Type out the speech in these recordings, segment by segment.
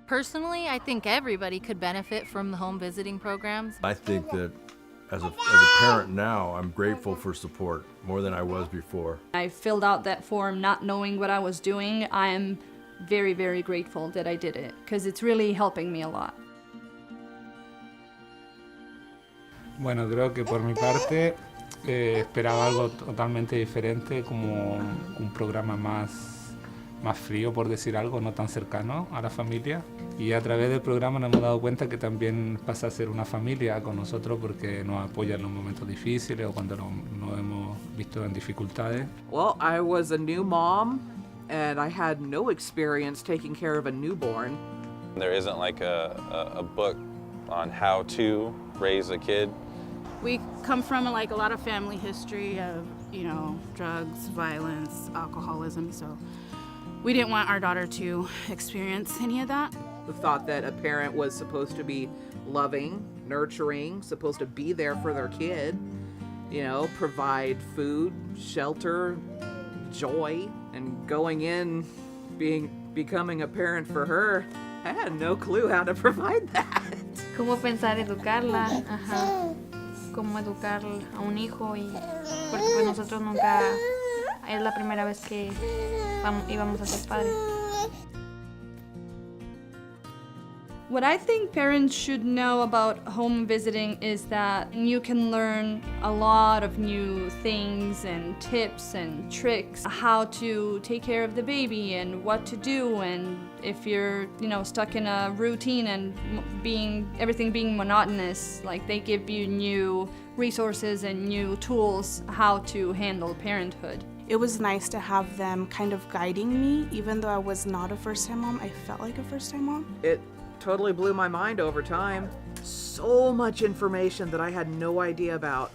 Personally, I think everybody could benefit from the home visiting programs. I think that as a parent now, I'm grateful for support more than I was before. I filled out that form not knowing what I was doing. I am very, very grateful that I did it because it's really helping me a lot. Bueno, creo que por mi parte esperaba algo totalmente diferente, como un programa más frío, por decir algo, no tan cercano a la familia. Y a través del programa nos hemos dado cuenta que también pasa a ser una familia con nosotros porque nos apoya en los momentos difíciles o cuando nos hemos visto en dificultades. Well, I was a new mom and I had no experience taking care of a newborn. There isn't like a book on how to raise a kid. We come from like a lot of family history of, drugs, violence, alcoholism, so we didn't want our daughter to experience any of that. The thought that a parent was supposed to be loving, nurturing, supposed to be there for their kid, provide food, shelter, joy, and going in, becoming a parent for her, I had no clue how to provide that. Cómo pensar educarla, cómo educar a un hijo porque pues nosotros nunca, es la primera vez que íbamos a ser padres. What I think parents should know about home visiting is that you can learn a lot of new things and tips and tricks, how to take care of the baby and what to do, and if you're, stuck in a routine and everything being monotonous, like they give you new resources and new tools how to handle parenthood. It was nice to have them kind of guiding me, even though I was not a first-time mom. I felt like a first-time mom. It totally blew my mind over time. So much information that I had no idea about.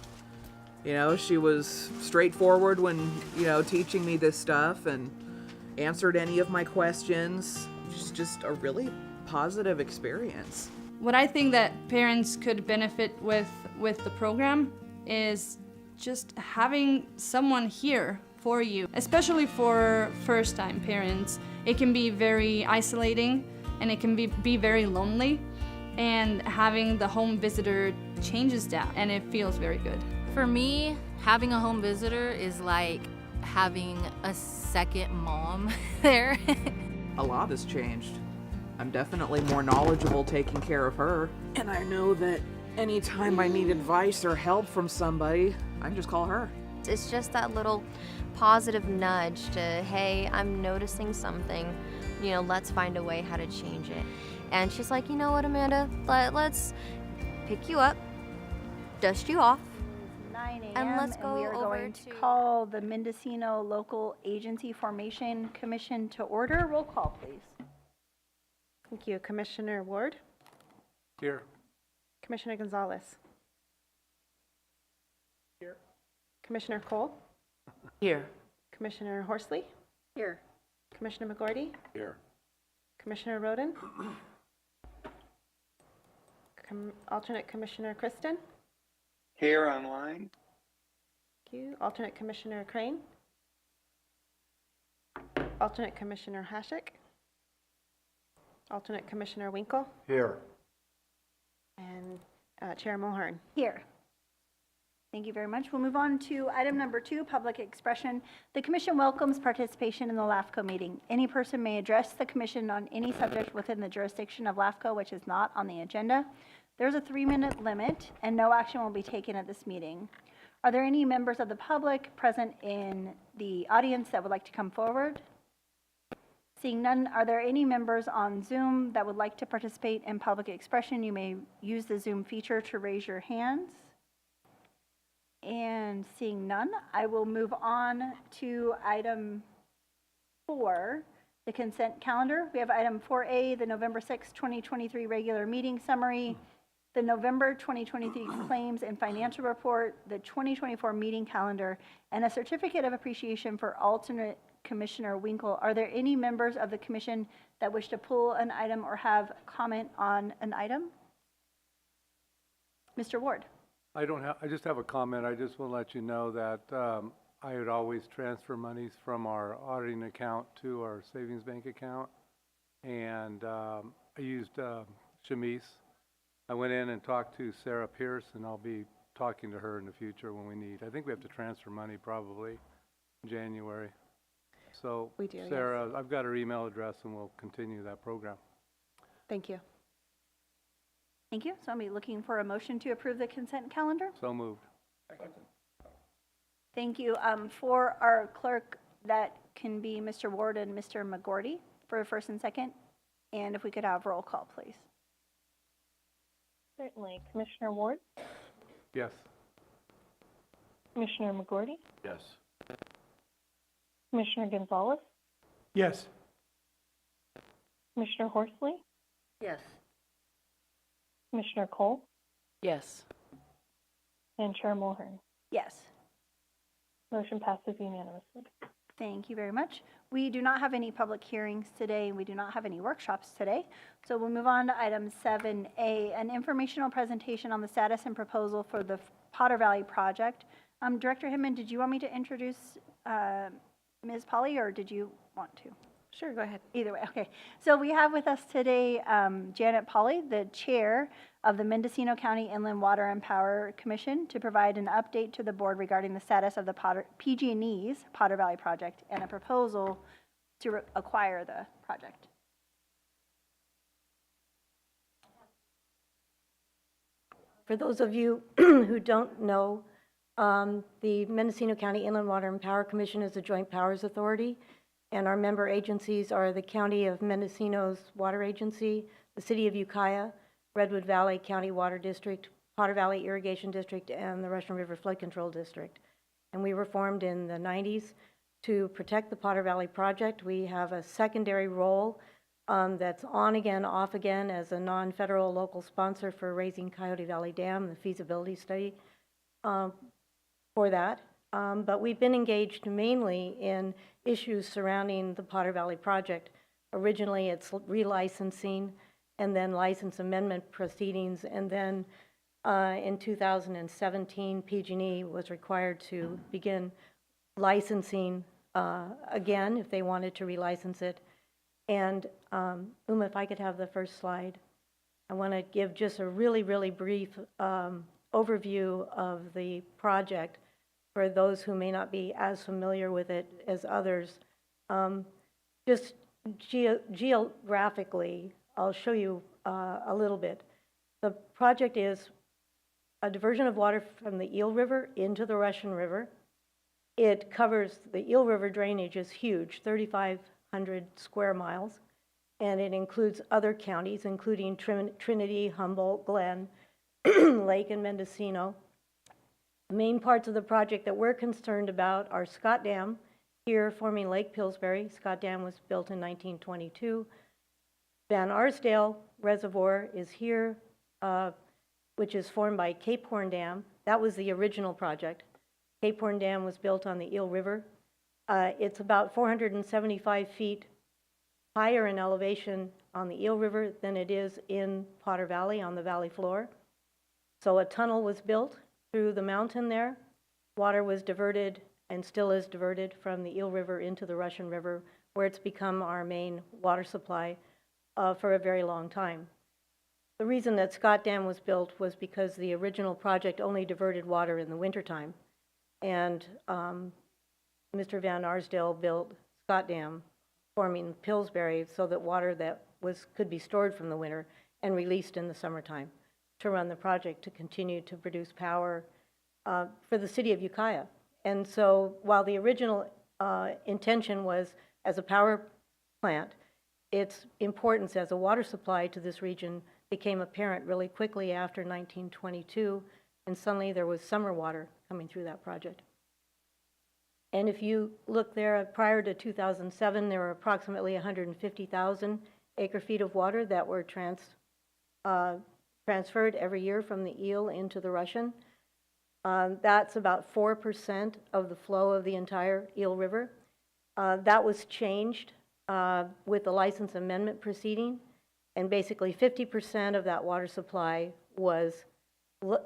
She was straightforward when, teaching me this stuff and answered any of my questions. Just a really positive experience. What I think that parents could benefit with the program is just having someone here for you, especially for first-time parents. It can be very isolating and it can be very lonely, and having the home visitor changes that and it feels very good. For me, having a home visitor is like having a second mom there. A lot has changed. I'm definitely more knowledgeable taking care of her. And I know that anytime I need advice or help from somebody, I can just call her. It's just that little positive nudge to, hey, I'm noticing something, let's find a way how to change it. And she's like, you know what, Amanda, let's pick you up, dust you off, 9 a.m. and let's go we are over going to call the Mendocino Local Agency Formation Commission to order. Roll call, please. Thank you. Commissioner Ward? Here. Commissioner Gonzalez? Here. Commissioner Cole? Here. Commissioner Horsley? Here. Commissioner McGordy? Here. Commissioner Roden? Alternate Commissioner Kristen? Here online. Thank you. Alternate Commissioner Crane? Alternate Commissioner Hashik? Alternate Commissioner Winkle? Here. And Chair Mulhern? Here. Thank you very much. We'll move on to item number 2, public expression. The Commission welcomes participation in the LAFCO meeting. Any person may address the Commission on any subject within the jurisdiction of LAFCO which is not on the agenda. There's a 3-minute limit and no action will be taken at this meeting. Are there any members of the public present in the audience that would like to come forward? Seeing none, are there any members on Zoom that would like to participate in public expression? You may use the Zoom feature to raise your hands. And seeing none, I will move on to item 4, the consent calendar. We have item 4A, the November 6, 2023 regular meeting summary, the November 2023 claims and financial report, the 2024 meeting calendar, and a certificate of appreciation for alternate Commissioner Winkle. Are there any members of the Commission that wish to pull an item or have comment on an item? Mr. Ward. I just have a comment. I just want to let you know that I would always transfer monies from our auditing account to our savings bank account. And used Shamice. I went in and talked to Sarah Pierce, and I'll be talking to her in the future when we need. I think we have to transfer money probably in January. So, We do, yes. Sarah, I've got her email address, and we'll continue that program. Thank you. Thank you. So I'll be looking for a motion to approve the consent calendar. So moved. Thank you. For our clerk, that can be Mr. Ward and Mr. McGorty for first and second. And if we could have roll call, please. Certainly. Commissioner Ward? Yes. Commissioner McGorty? Yes. Commissioner Gonzalez? Yes. Commissioner Horsley? Yes. Commissioner Cole? Yes. And Chair Mulhern. Yes. Motion passes unanimously. Thank you very much. We do not have any public hearings today, and we do not have any workshops today. So we'll move on to item 7A, an informational presentation on the status and proposal for the Potter Valley project. Director Hinman, did you want me to introduce Ms. Polly, or did you want to? Sure, go ahead. Either way, okay. So we have with us today Janet Polly, the chair of the Mendocino County Inland Water and Power Commission, to provide an update to the board regarding the status of the PG&E's Potter Valley project and a proposal to acquire the project. For those of you who don't know, the Mendocino County Inland Water and Power Commission is a joint powers authority, and our member agencies are the County of Mendocino's Water Agency, the City of Ukiah, Redwood Valley County Water District, Potter Valley Irrigation District, and the Russian River Flood Control District. And we were formed in the 90s to protect the Potter Valley project. We have a secondary role that's on again, off again as a non-federal local sponsor for raising Coyote Valley Dam, the feasibility study for that. But we've been engaged mainly in issues surrounding the Potter Valley project. Originally, it's relicensing and then license amendment proceedings. And then in 2017, PG&E was required to begin licensing again if they wanted to relicense it. And Uma, if I could have the first slide. I want to give just a really, really brief overview of the project for those who may not be as familiar with it as others. Just geographically, I'll show you a little bit. The project is a diversion of water from the Eel River into the Russian River. It covers, the Eel River drainage is huge, 3,500 square miles, and it includes other counties, including Trinity, Humboldt, Glen, Lake, and Mendocino. The main parts of the project that we're concerned about are Scott Dam, here forming Lake Pillsbury. Scott Dam was built in 1922. Van Arsdale Reservoir is here, which is formed by Cape Horn Dam. That was the original project. Cape Horn Dam was built on the Eel River. It's about 475 feet higher in elevation on the Eel River than it is in Potter Valley on the valley floor. So a tunnel was built through the mountain there. Water was diverted and still is diverted from the Eel River into the Russian River, where it's become our main water supply for a very long time. The reason that Scott Dam was built was because the original project only diverted water in the wintertime. And Mr. Van Arsdale built Scott Dam, forming Pillsbury, so that water that could be stored from the winter and released in the summertime to run the project to continue to produce power for the city of Ukiah. And so while the original intention was as a power plant, its importance as a water supply to this region became apparent really quickly after 1922, and suddenly there was summer water coming through that project. And if you look there, prior to 2007, there were approximately 150,000 acre-feet of water that were transferred every year from the Eel into the Russian. That's about 4% of the flow of the entire Eel River. That was changed with the license amendment proceeding, and basically 50% of that water supply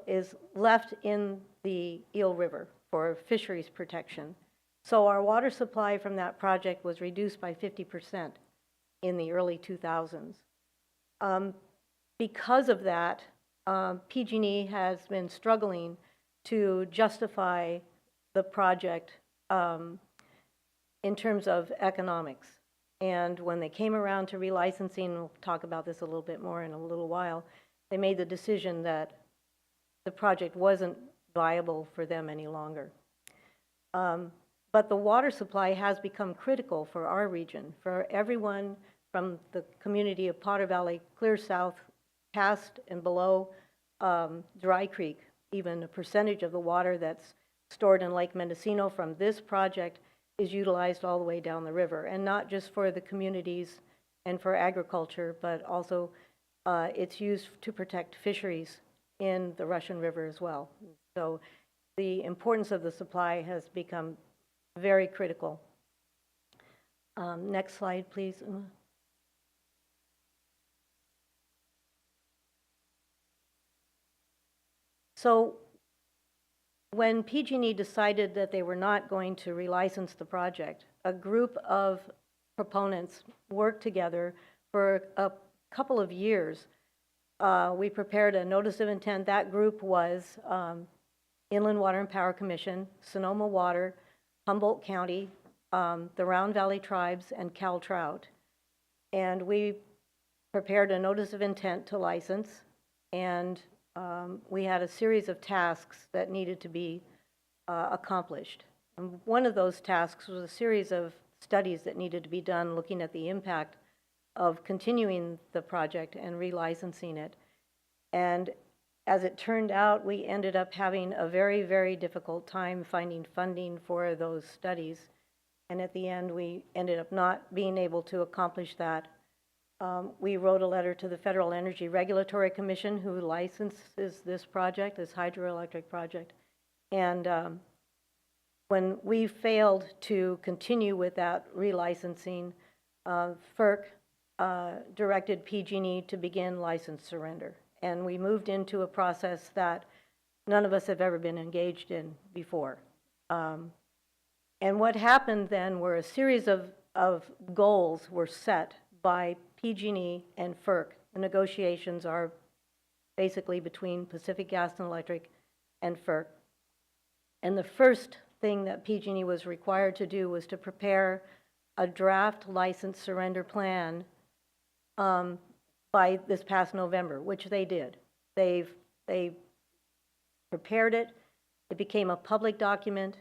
is left in the Eel River for fisheries protection. So our water supply from that project was reduced by 50% in the early 2000s. Because of that, PG&E has been struggling to justify the project in terms of economics. And when they came around to relicensing, we'll talk about this a little bit more in a little while, they made the decision that the project wasn't viable for them any longer. But the water supply has become critical for our region, for everyone from the community of Potter Valley, clear south, past and below Dry Creek. Even a percentage of the water that's stored in Lake Mendocino from this project is utilized all the way down the river, and not just for the communities and for agriculture, but also it's used to protect fisheries in the Russian River as well. So the importance of the supply has become very critical. Next slide, please, Uma. So when PG&E decided that they were not going to relicense the project, a group of proponents worked together for a couple of years. We prepared a notice of intent. That group was Inland Water and Power Commission, Sonoma Water, Humboldt County, the Round Valley Tribes, and Cal Trout. And we prepared a notice of intent to license, and we had a series of tasks that needed to be accomplished. And one of those tasks was a series of studies that needed to be done looking at the impact of continuing the project and relicensing it. And as it turned out, we ended up having a very, very difficult time finding funding for those studies. And at the end, we ended up not being able to accomplish that. We wrote a letter to the Federal Energy Regulatory Commission, who licenses this project, this hydroelectric project. And when we failed to continue with that relicensing, FERC directed PG&E to begin license surrender. And we moved into a process that none of us have ever been engaged in before. And what happened then were a series of goals were set by PG&E and FERC. The negotiations are basically between Pacific Gas and Electric and FERC. And the first thing that PG&E was required to do was to prepare a draft license surrender plan by this past November, which they did. They prepared it. It became a public document,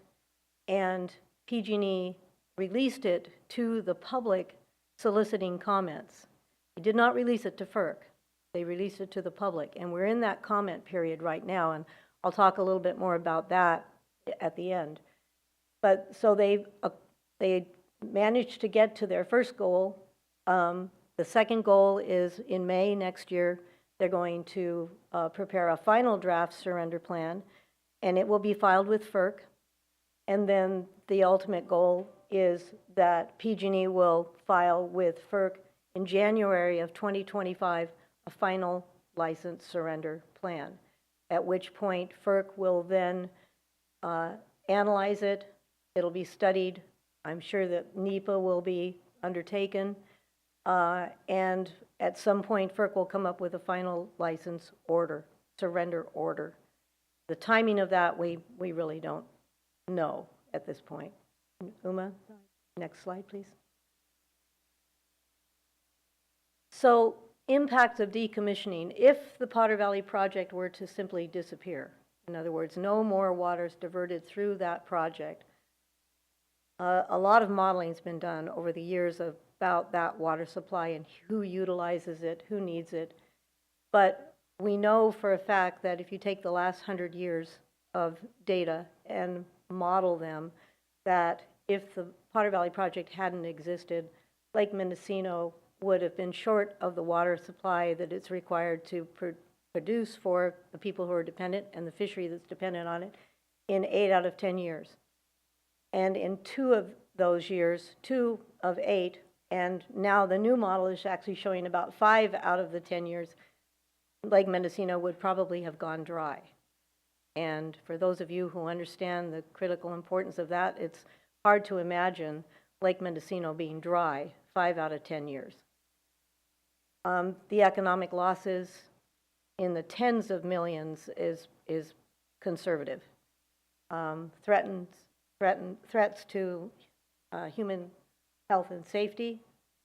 and PG&E released it to the public, soliciting comments. They did not release it to FERC. They released it to the public, and we're in that comment period right now, and I'll talk a little bit more about that at the end. But so they managed to get to their first goal. The second goal is in May next year, they're going to prepare a final draft surrender plan, and it will be filed with FERC. And then the ultimate goal is that PG&E will file with FERC in January of 2025 a final license surrender plan, at which point FERC will then analyze it. It'll be studied. I'm sure that NEPA will be undertaken. And at some point, FERC will come up with a final license order, surrender order. The timing of that, we really don't know at this point. Uma, next slide, please. So, impacts of decommissioning. If the Potter Valley project were to simply disappear, in other words, no more water is diverted through that project, a lot of modeling has been done over the years about that water supply and who utilizes it, who needs it. But we know for a fact that if you take the last 100 years of data and model them, that if the Potter Valley project hadn't existed, Lake Mendocino would have been short of the water supply that it's required to produce for the people who are dependent and the fishery that's dependent on it in 8 out of 10 years. And in 2 of those years, 2 of 8, and now the new model is actually showing about 5 out of the 10 years, Lake Mendocino would probably have gone dry. And for those of you who understand the critical importance of that, it's hard to imagine Lake Mendocino being dry 5 out of 10 years. The economic losses in the tens of millions is conservative. Threats to human health and safety.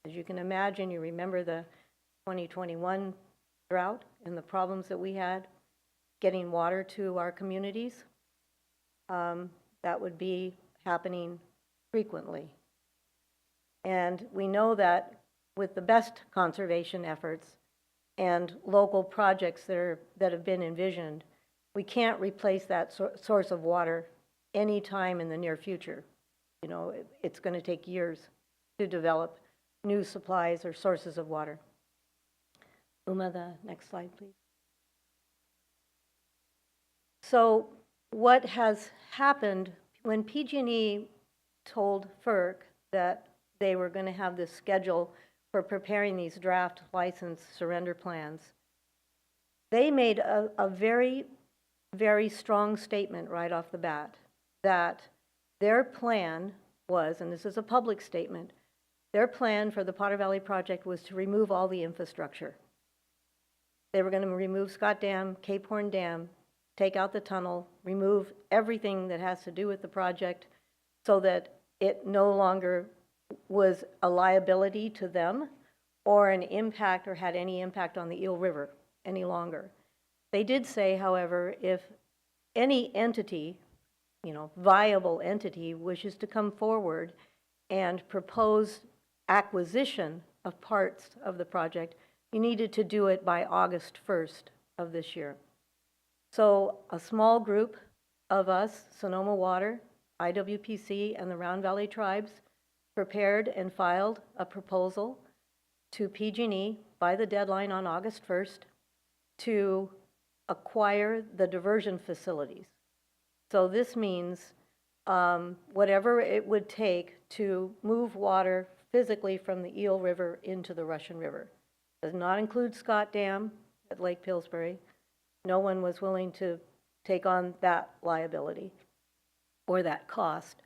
As you can imagine, you remember the 2021 drought and the problems that we had getting water to our communities. That would be happening frequently. And we know that with the best conservation efforts and local projects that have been envisioned, we can't replace that source of water anytime in the near future. You know, it's going to take years to develop new supplies or sources of water. Uma, the next slide, please. So what has happened when PG&E told FERC that they were going to have this schedule for preparing these draft license surrender plans, they made a very, very strong statement right off the bat that their plan was, and this is a public statement, their plan for the Potter Valley project was to remove all the infrastructure. They were going to remove Scott Dam, Cape Horn Dam, take out the tunnel, remove everything that has to do with the project so that it no longer was a liability to them or an impact or had any impact on the Eel River any longer. They did say, however, if any entity, you know, viable entity wishes to come forward and propose acquisition of parts of the project, you needed to do it by August 1st of this year. So a small group of us, Sonoma Water, IWPC, and the Round Valley Tribes, prepared and filed a proposal to PG&E by the deadline on August 1st to acquire the diversion facilities. So this means whatever it would take to move water physically from the Eel River into the Russian River. Does not include Scott Dam at Lake Pillsbury. No one was willing to take on that liability or that cost,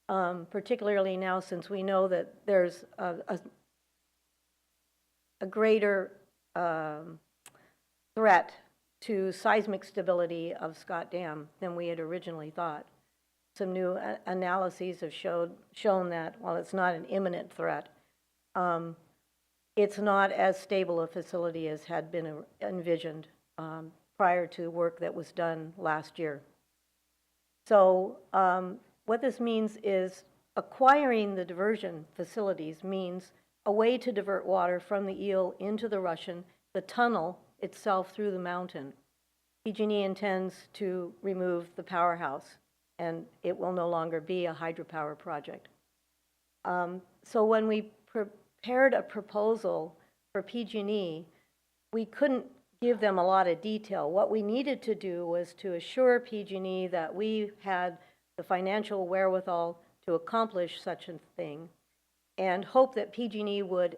particularly now since we know that there's a greater threat to seismic stability of Scott Dam than we had originally thought. Some new analyses have shown that while it's not an imminent threat, it's not as stable a facility as had been envisioned prior to work that was done last year. So what this means is acquiring the diversion facilities means a way to divert water from the Eel into the Russian, the tunnel itself through the mountain. PG&E intends to remove the powerhouse, and it will no longer be a hydropower project. So when we prepared a proposal for PG&E, we couldn't give them a lot of detail. What we needed to do was to assure PG&E that we had the financial wherewithal to accomplish such a thing, and hope that PG&E would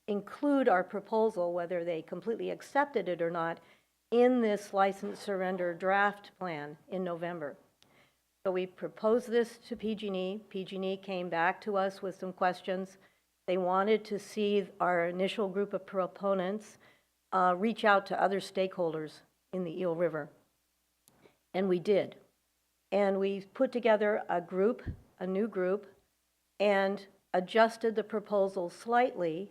include our proposal, whether they completely accepted it or not, in this license surrender draft plan in November. So we proposed this to PG&E. PG&E came back to us with some questions. They wanted to see our initial group of proponents reach out to other stakeholders in the Eel River. And we did. And we put together a group, a new group, and adjusted the proposal slightly,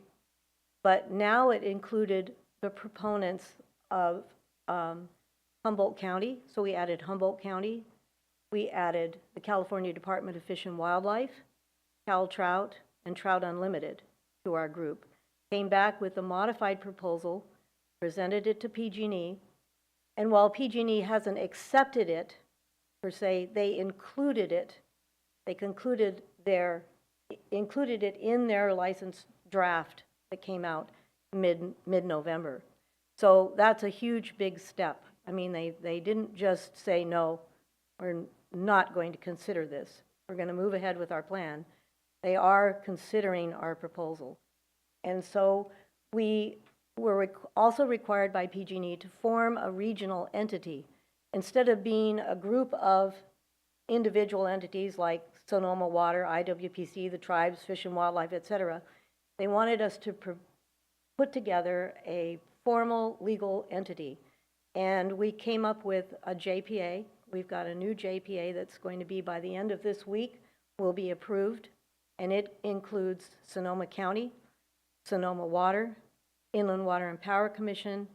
but now it included the proponents of Humboldt County. So we added Humboldt County. We added the California Department of Fish and Wildlife, Cal Trout, and Trout Unlimited to our group. Came back with a modified proposal, presented it to PG&E, and while PG&E hasn't accepted it, per se, they included it. They included it in their license draft that came out mid-November. So that's a huge, big step. I mean, they didn't just say, no, we're not going to consider this. We're going to move ahead with our plan. They are considering our proposal. And so we were also required by PG&E to form a regional entity. Instead of being a group of individual entities like Sonoma Water, IWPC, the tribes, Fish and Wildlife, et cetera, they wanted us to put together a formal legal entity. And we came up with a JPA. We've got a new JPA that's going to be, by the end of this week, will be approved. And it includes Sonoma County, Sonoma Water, Inland Water and Power Commission,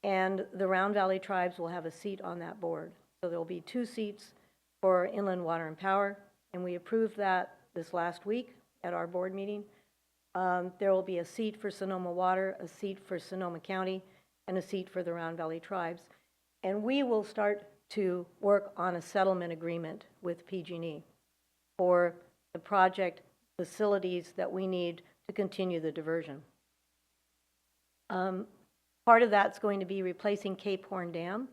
and the Round Valley Tribes will have a seat on that board. So there'll be 2 seats for Inland Water and Power, and we approved that this last week at our board meeting. There will be a seat for Sonoma Water, a seat for Sonoma County, and a seat for the Round Valley Tribes. And we will start to work on a settlement agreement with PG&E for the project facilities that we need to continue the diversion. Part of that's going to be replacing Cape Horn Dam.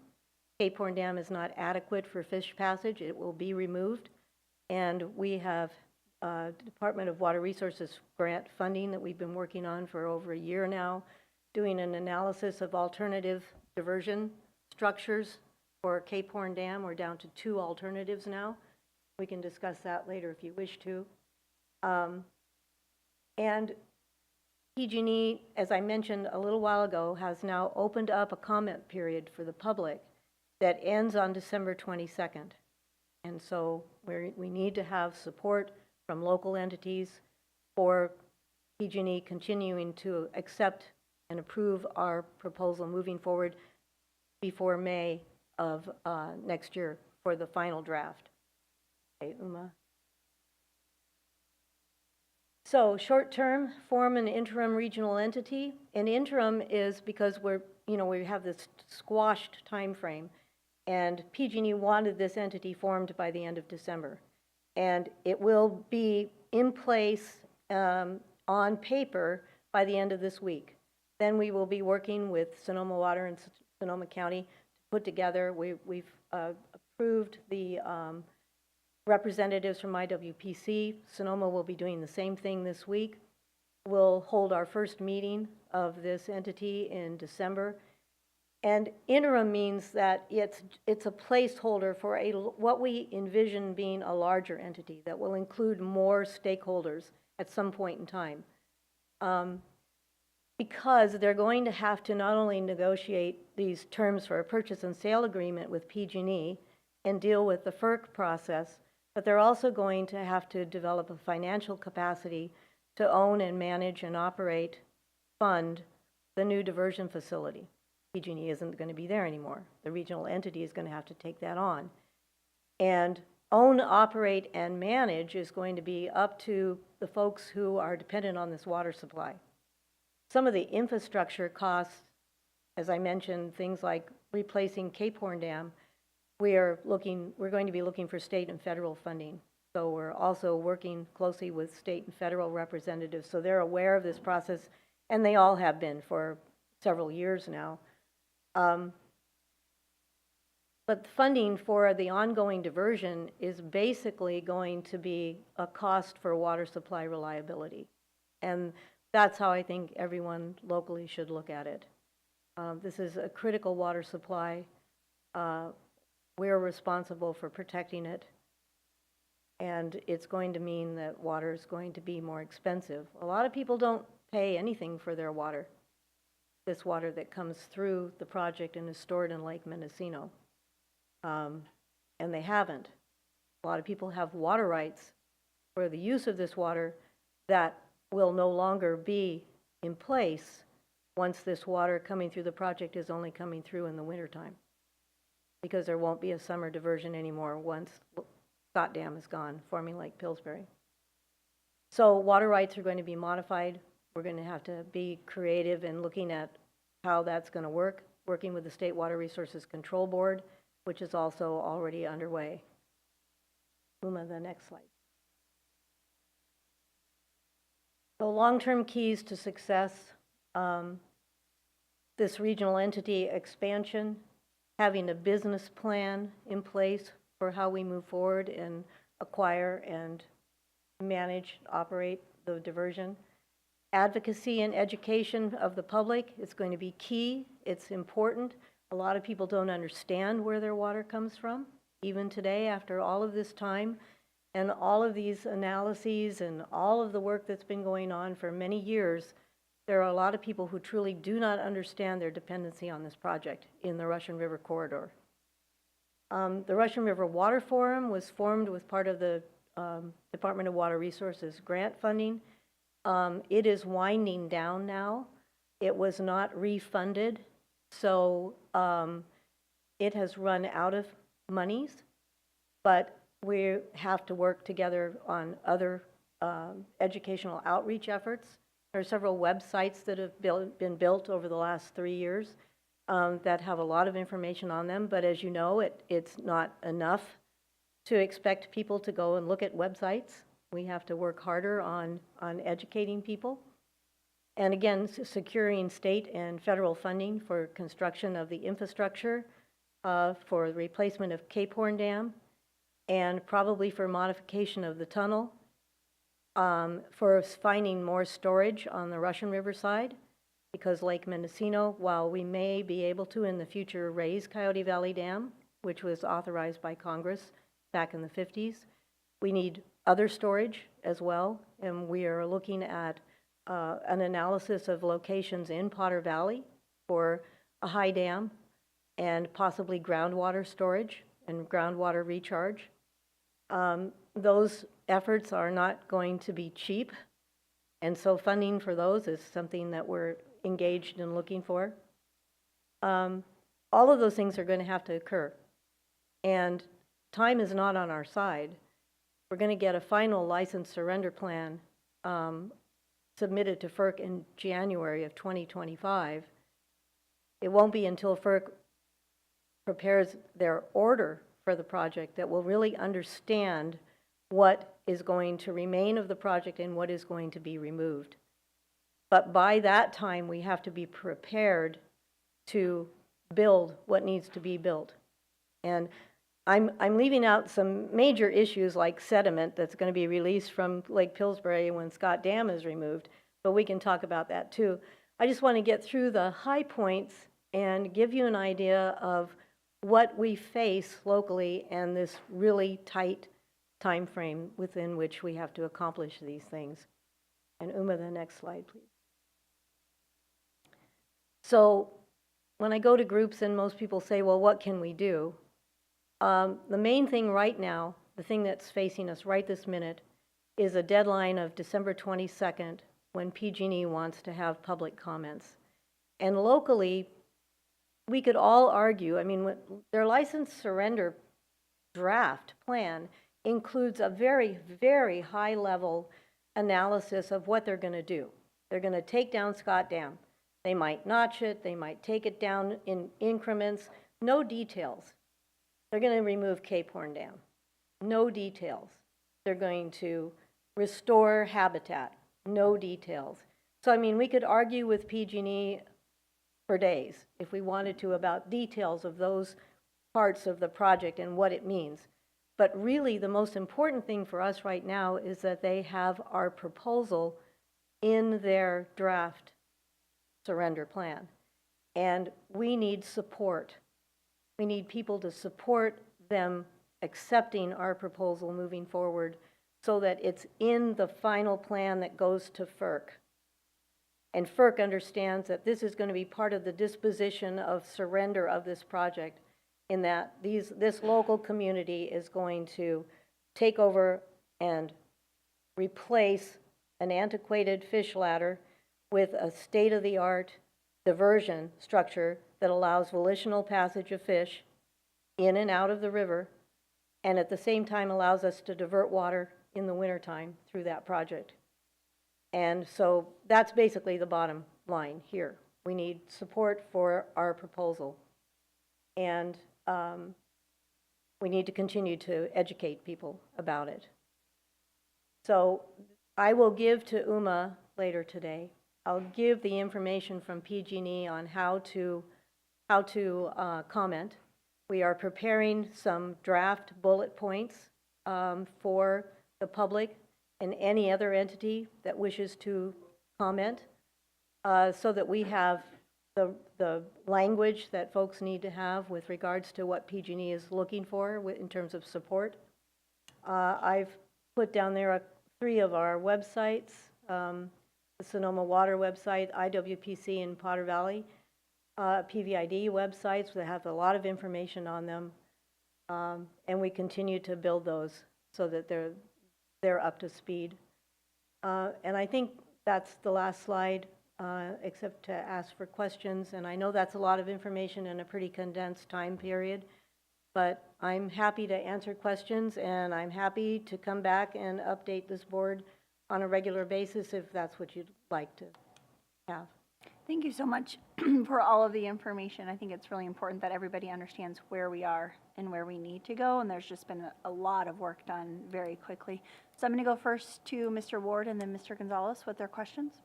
Cape Horn Dam is not adequate for fish passage. It will be removed. And we have Department of Water Resources grant funding that we've been working on for over a year now, doing an analysis of alternative diversion structures for Cape Horn Dam. We're down to 2 alternatives now. We can discuss that later if you wish to. And PG&E, as I mentioned a little while ago, has now opened up a comment period for the public that ends on December 22nd. And so we need to have support from local entities for PG&E continuing to accept and approve our proposal moving forward before May of next year for the final draft. Okay, Uma. So short term, form an interim regional entity. An interim is because we have this squashed time frame, and PG&E wanted this entity formed by the end of December. And it will be in place on paper by the end of this week. Then we will be working with Sonoma Water and Sonoma County to put together, we've approved the representatives from IWPC. Sonoma will be doing the same thing this week. We'll hold our first meeting of this entity in December. And interim means that it's a placeholder for what we envision being a larger entity that will include more stakeholders at some point in time. Because they're going to have to not only negotiate these terms for a purchase and sale agreement with PG&E and deal with the FERC process, but they're also going to have to develop a financial capacity to own and manage and operate, fund the new diversion facility. PG&E isn't going to be there anymore. The regional entity is going to have to take that on. And own, operate, and manage is going to be up to the folks who are dependent on this water supply. Some of the infrastructure costs, as I mentioned, things like replacing Cape Horn Dam, we're going to be looking for state and federal funding. So we're also working closely with state and federal representatives, so they're aware of this process, and they all have been for several years now. But funding for the ongoing diversion is basically going to be a cost for water supply reliability. And that's how I think everyone locally should look at it. This is a critical water supply. We're responsible for protecting it. And it's going to mean that water is going to be more expensive. A lot of people don't pay anything for their water. This water that comes through the project and is stored in Lake Mendocino. And they haven't. A lot of people have water rights for the use of this water that will no longer be in place once this water coming through the project is only coming through in the wintertime, because there won't be a summer diversion anymore once Scott Dam is gone, forming Lake Pillsbury. So water rights are going to be modified. We're going to have to be creative in looking at how that's going to work, working with the State Water Resources Control Board, which is also already underway. Uma, the next slide. So long-term keys to success, this regional entity expansion, having a business plan in place for how we move forward and acquire and manage, operate the diversion. Advocacy and education of the public is going to be key. It's important. A lot of people don't understand where their water comes from, even today after all of this time and all of these analyses and all of the work that's been going on for many years. there are a lot of people who truly do not understand their dependency on this project in the Russian River corridor. The Russian River Water Forum was formed with part of the Department of Water Resources grant funding. It is winding down now. It was not refunded, so it has run out of monies, but we have to work together on other educational outreach efforts. There are several websites that have been built over the last 3 years that have a lot of information on them, but as you know, it's not enough to expect people to go and look at websites. We have to work harder on educating people. And again, securing state and federal funding for construction of the infrastructure for the replacement of Cape Horn Dam, and probably for modification of the tunnel, for finding more storage on the Russian River side, because Lake Mendocino, while we may be able to in the future raise Coyote Valley Dam, which was authorized by Congress back in the 50s, we need other storage as well, and we are looking at an analysis of locations in Potter Valley for a high dam and possibly groundwater storage and groundwater recharge. Those efforts are not going to be cheap, and so funding for those is something that we're engaged in looking for. All of those things are going to have to occur, and time is not on our side. We're going to get a final license surrender plan submitted to FERC in January of 2025. It won't be until FERC prepares their order for the project that we'll really understand what is going to remain of the project and what is going to be removed. But by that time, we have to be prepared to build what needs to be built. And I'm leaving out some major issues like sediment that's going to be released from Lake Pillsbury when Scott Dam is removed, but we can talk about that too. I just want to get through the high points and give you an idea of what we face locally and this really tight time frame within which we have to accomplish these things. And Uma, the next slide, please. So when I go to groups and most people say, well, what can we do? The main thing right now, the thing that's facing us right this minute, is a deadline of December 22nd when PG&E wants to have public comments. And locally, we could all argue, I mean, their license surrender draft plan includes a very, very high level analysis of what they're going to do. They're going to take down Scott Dam. They might notch it, they might take it down in increments, no details. They're going to remove Cape Horn Dam. No details. They're going to restore habitat. No details. So, I mean, we could argue with PG&E for days if we wanted to about details of those parts of the project and what it means. But really, the most important thing for us right now is that they have our proposal in their draft surrender plan. And we need support. We need people to support them accepting our proposal moving forward so that it's in the final plan that goes to FERC. And FERC understands that this is going to be part of the disposition of surrender of this project, in that this local community is going to take over and replace an antiquated fish ladder with a state-of-the-art diversion structure that allows volitional passage of fish in and out of the river, and at the same time allows us to divert water in the wintertime through that project. And so that's basically the bottom line here. We need support for our proposal. And we need to continue to educate people about it. So I will give to Uma later today. I'll give the information from PG&E on how to comment. We are preparing some draft bullet points for the public and any other entity that wishes to comment, so that we have the language that folks need to have with regards to what PG&E is looking for in terms of support. I've put down there 3 of our websites. the Sonoma Water website, IWPC in Potter Valley, PVID websites that have a lot of information on them. And we continue to build those so that they're up to speed. And I think that's the last slide, except to ask for questions. And I know that's a lot of information in a pretty condensed time period, but I'm happy to answer questions, and I'm happy to come back and update this board on a regular basis if that's what you'd like to have. Thank you so much for all of the information. I think it's really important that everybody understands where we are and where we need to go, and there's just been a lot of work done very quickly. So I'm going to go first to Mr. Ward and then Mr. Gonzalez with their questions.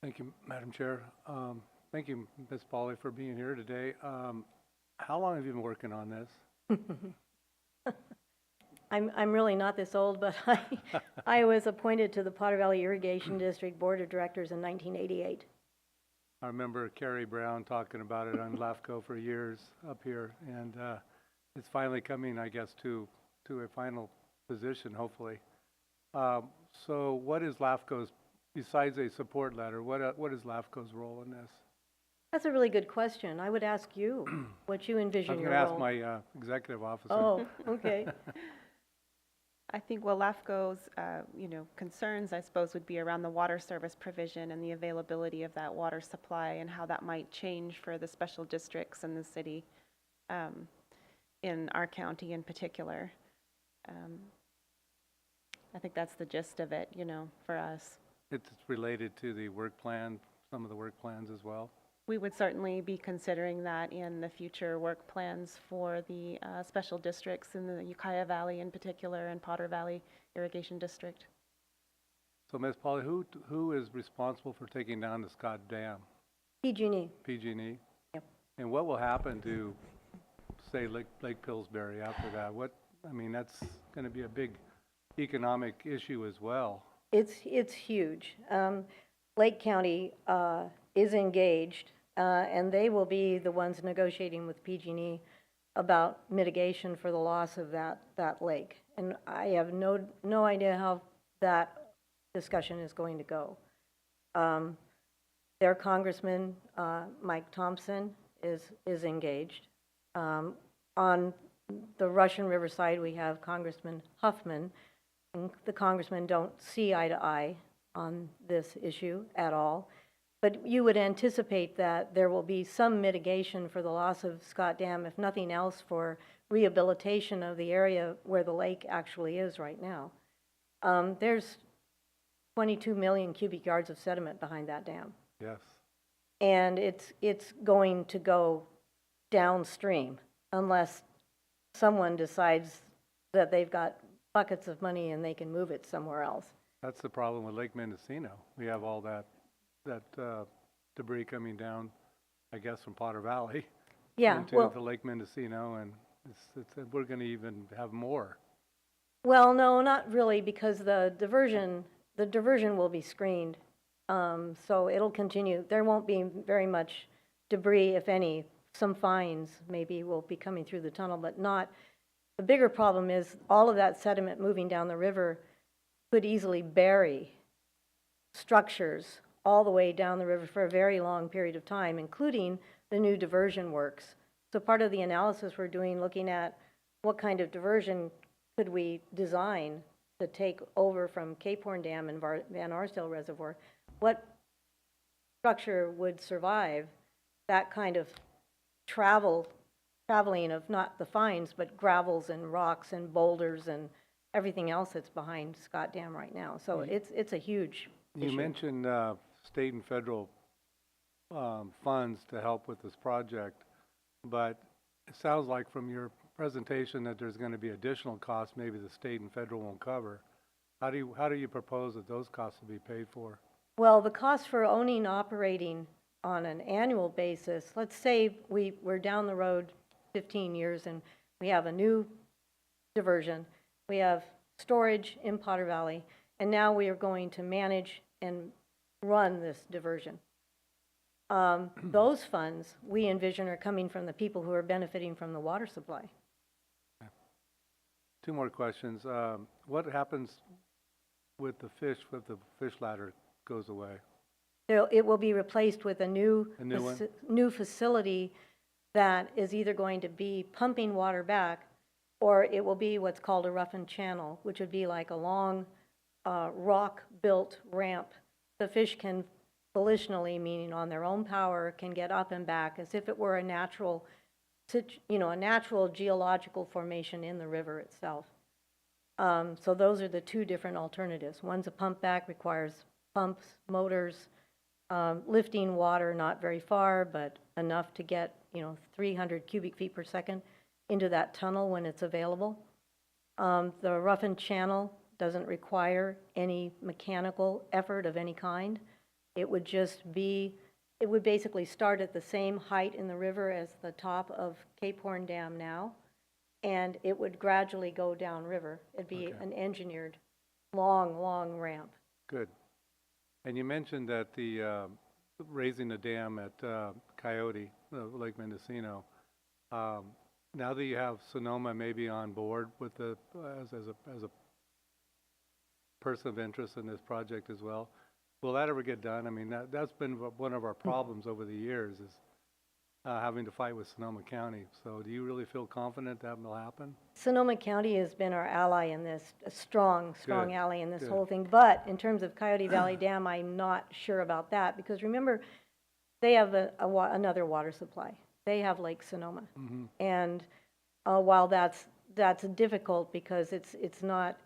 Thank you, Madam Chair. Thank you, Ms. Polly, for being here today. How long have you been working on this? I'm really not this old, but I was appointed to the Potter Valley Irrigation District Board of Directors in 1988. I remember Carrie Brown talking about it on LAFCO for years up here, and it's finally coming, I guess, to a final position, hopefully. So what is LAFCO's, besides a support letter, what is LAFCO's role in this? That's a really good question. I would ask you what you envision your role. I was going to ask my executive officer. Oh, okay. I think, well, LAFCO's, concerns, I suppose, would be around the water service provision and the availability of that water supply and how that might change for the special districts in the city, in our county in particular. I think that's the gist of it, for us. It's related to the work plan, some of the work plans as well. We would certainly be considering that in the future work plans for the special districts in the Ukiah Valley in particular and Potter Valley Irrigation District. So, Ms. Polly, who is responsible for taking down the Scott Dam? PG&E. PG&E? Yep. And what will happen to, say, Lake Pillsbury after that? That's going to be a big economic issue as well. It's huge. Lake County is engaged, and they will be the ones negotiating with PG&E about mitigation for the loss of that lake. And I have no idea how that discussion is going to go. Their congressman, Mike Thompson, is engaged. On the Russian River side, we have Congressman Huffman, and the congressmen don't see eye to eye on this issue at all. But you would anticipate that there will be some mitigation for the loss of Scott Dam, if nothing else for rehabilitation of the area where the lake actually is right now. There's 22 million cubic yards of sediment behind that dam. Yes. And it's going to go downstream unless someone decides that they've got buckets of money and they can move it somewhere else. That's the problem with Lake Mendocino. We have all that debris coming down, I guess, from Potter Valley into the Lake Mendocino, and we're going to even have more. Well, no, not really, because the diversion will be screened, so it'll continue. There won't be very much debris, if any. Some fines maybe will be coming through the tunnel, but not. The bigger problem is all of that sediment moving down the river could easily bury structures all the way down the river for a very long period of time, including the new diversion works. So part of the analysis we're doing, looking at what kind of diversion could we design to take over from Cape Horn Dam and Van Arsdale Reservoir, what structure would survive that kind of traveling of not the fines, but gravels and rocks and boulders and everything else that's behind Scott Dam right now. So it's a huge issue. You mentioned state and federal funds to help with this project, but it sounds like from your presentation that there's going to be additional costs maybe the state and federal won't cover. How do you propose that those costs will be paid for? Well, the cost for owning and operating on an annual basis, let's say we're down the road 15 years and we have a new diversion, we have storage in Potter Valley, and now we are going to manage and run this diversion. Those funds, we envision, are coming from the people who are benefiting from the water supply. Okay. Two more questions. What happens with the fish ladder goes away? It will be replaced with a new, A new one? new facility that is either going to be pumping water back, or it will be what's called a roughened channel, which would be like a long rock-built ramp. The fish can volitionally, meaning on their own power, can get up and back as if it were a natural, a natural geological formation in the river itself. So those are the two different alternatives. One's a pump back, requires pumps, motors, lifting water not very far, but enough to get 300 cubic feet per second into that tunnel when it's available. The roughened channel doesn't require any mechanical effort of any kind. It would basically start at the same height in the river as the top of Cape Horn Dam now, and it would gradually go downriver. It'd be an engineered, long ramp. Good. And you mentioned that the raising the dam at Coyote, Lake Mendocino. Now that you have Sonoma maybe on board with as a person of interest in this project as well, will that ever get done? I mean, that's been one of our problems over the years, is having to fight with Sonoma County. So do you really feel confident that will happen? Sonoma County has been our ally in this, a strong ally in this Good. whole thing. But in terms of Coyote Valley Dam, I'm not sure about that, because remember, they have another water supply. They have Lake Sonoma. Mm-hmm. And while that's difficult because it's not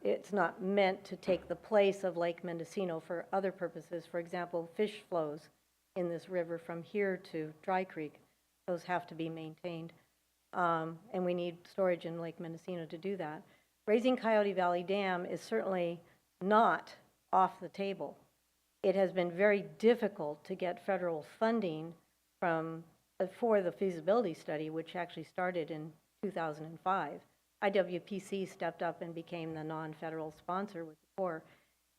meant to take the place of Lake Mendocino for other purposes. For example, fish flows in this river from here to Dry Creek, those have to be maintained, and we need storage in Lake Mendocino to do that. Raising Coyote Valley Dam is certainly not off the table. It has been very difficult to get federal funding for the feasibility study, which actually started in 2005. IWPC stepped up and became the non-federal sponsor with the Corps.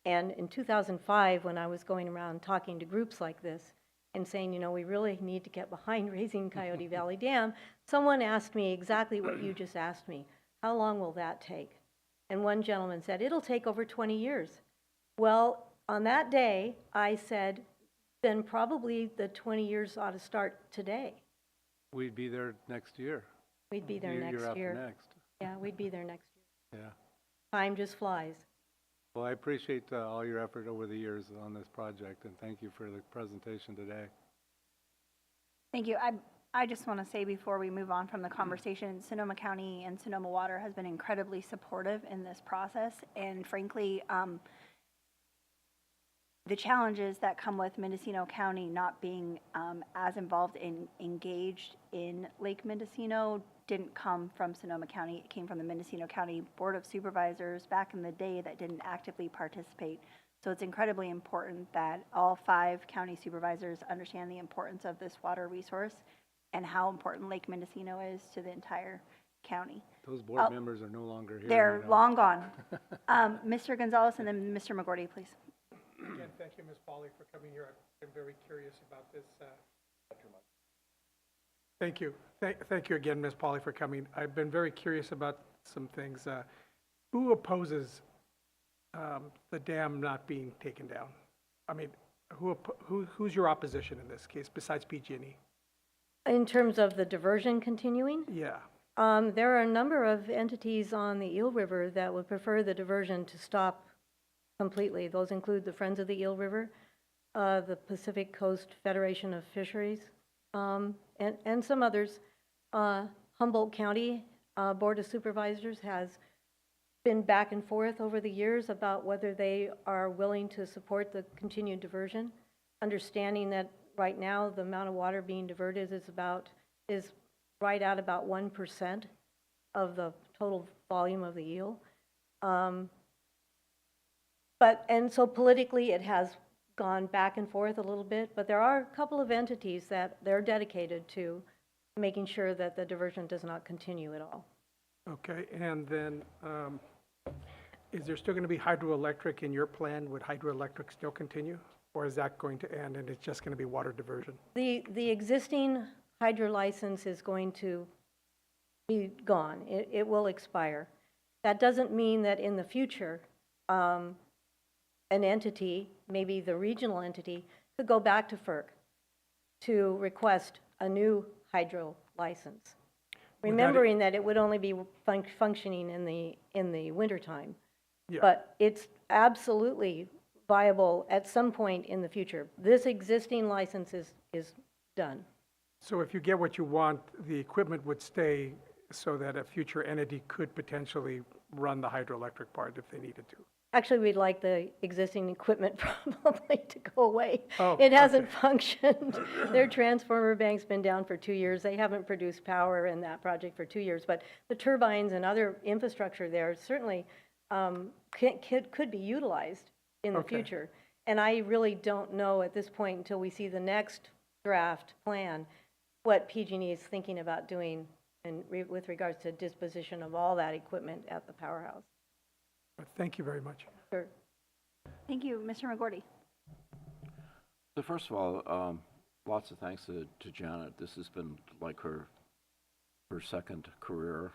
And in 2005, when I was going around talking to groups like this and saying, we really need to get behind raising Coyote Valley Dam, someone asked me exactly what you just asked me. How long will that take? And one gentleman said, it'll take over 20 years. Well, on that day, I said, then probably the 20 years ought to start today. We'd be there next year. We'd be there next year. year. After next. Yeah, we'd be there next year. Yeah. Time just flies. Well, I appreciate all your effort over the years on this project, and thank you for the presentation today. Thank you. I just want to say before we move on from the conversation, Sonoma County and Sonoma Water has been incredibly supportive in this process, and frankly, the challenges that come with Mendocino County not being as involved and engaged in Lake Mendocino didn't come from Sonoma County. It came from the Mendocino County Board of Supervisors back in the day that didn't actively participate. So it's incredibly important that all 5 county supervisors understand the importance of this water resource and how important Lake Mendocino is to the entire county. Those board members are no longer here. They're long gone. Mr. Gonzalez and then Mr. McGordy, please. Again, thank you, Ms. Polly, for coming here. I'm very curious about this. Thank you. Thank you again, Ms. Polly, for coming. I've been very curious about some things. Who opposes the dam not being taken down? I mean, who's your opposition in this case besides PG&E? In terms of the diversion continuing? Yeah. There are a number of entities on the Eel River that would prefer the diversion to stop completely. Those include the Friends of the Eel River, the Pacific Coast Federation of Fisheries, and some others. Humboldt County Board of Supervisors has been back and forth over the years about whether they are willing to support the continued diversion, understanding that right now the amount of water being diverted is right at about 1% of the total volume of the eel. And so politically it has gone back and forth a little bit, but there are a couple of entities that they're dedicated to making sure that the diversion does not continue at all. Okay, and then is there still going to be hydroelectric in your plan? Would hydroelectric still continue? Or is that going to end and it's just going to be water diversion? The existing hydro license is going to be gone. It will expire. That doesn't mean that in the future an entity, maybe the regional entity, could go back to FERC to request a new hydro license, remembering that it would only be functioning in the wintertime. Yeah. But it's absolutely viable at some point in the future. This existing license is done. So if you get what you want, the equipment would stay so that a future entity could potentially run the hydroelectric part if they needed to. Actually, we'd like the existing equipment probably to go away. Oh, It hasn't functioned. Their transformer bank's been down for 2 years. They haven't produced power in that project for 2 years. But the turbines and other infrastructure there certainly could be utilized in the future. And I really don't know at this point, until we see the next draft plan, what PG&E is thinking about doing with regards to disposition of all that equipment at the powerhouse. Thank you very much. Sure. Thank you. Mr. McGorty. So first of all, lots of thanks to Janet. This has been like her second career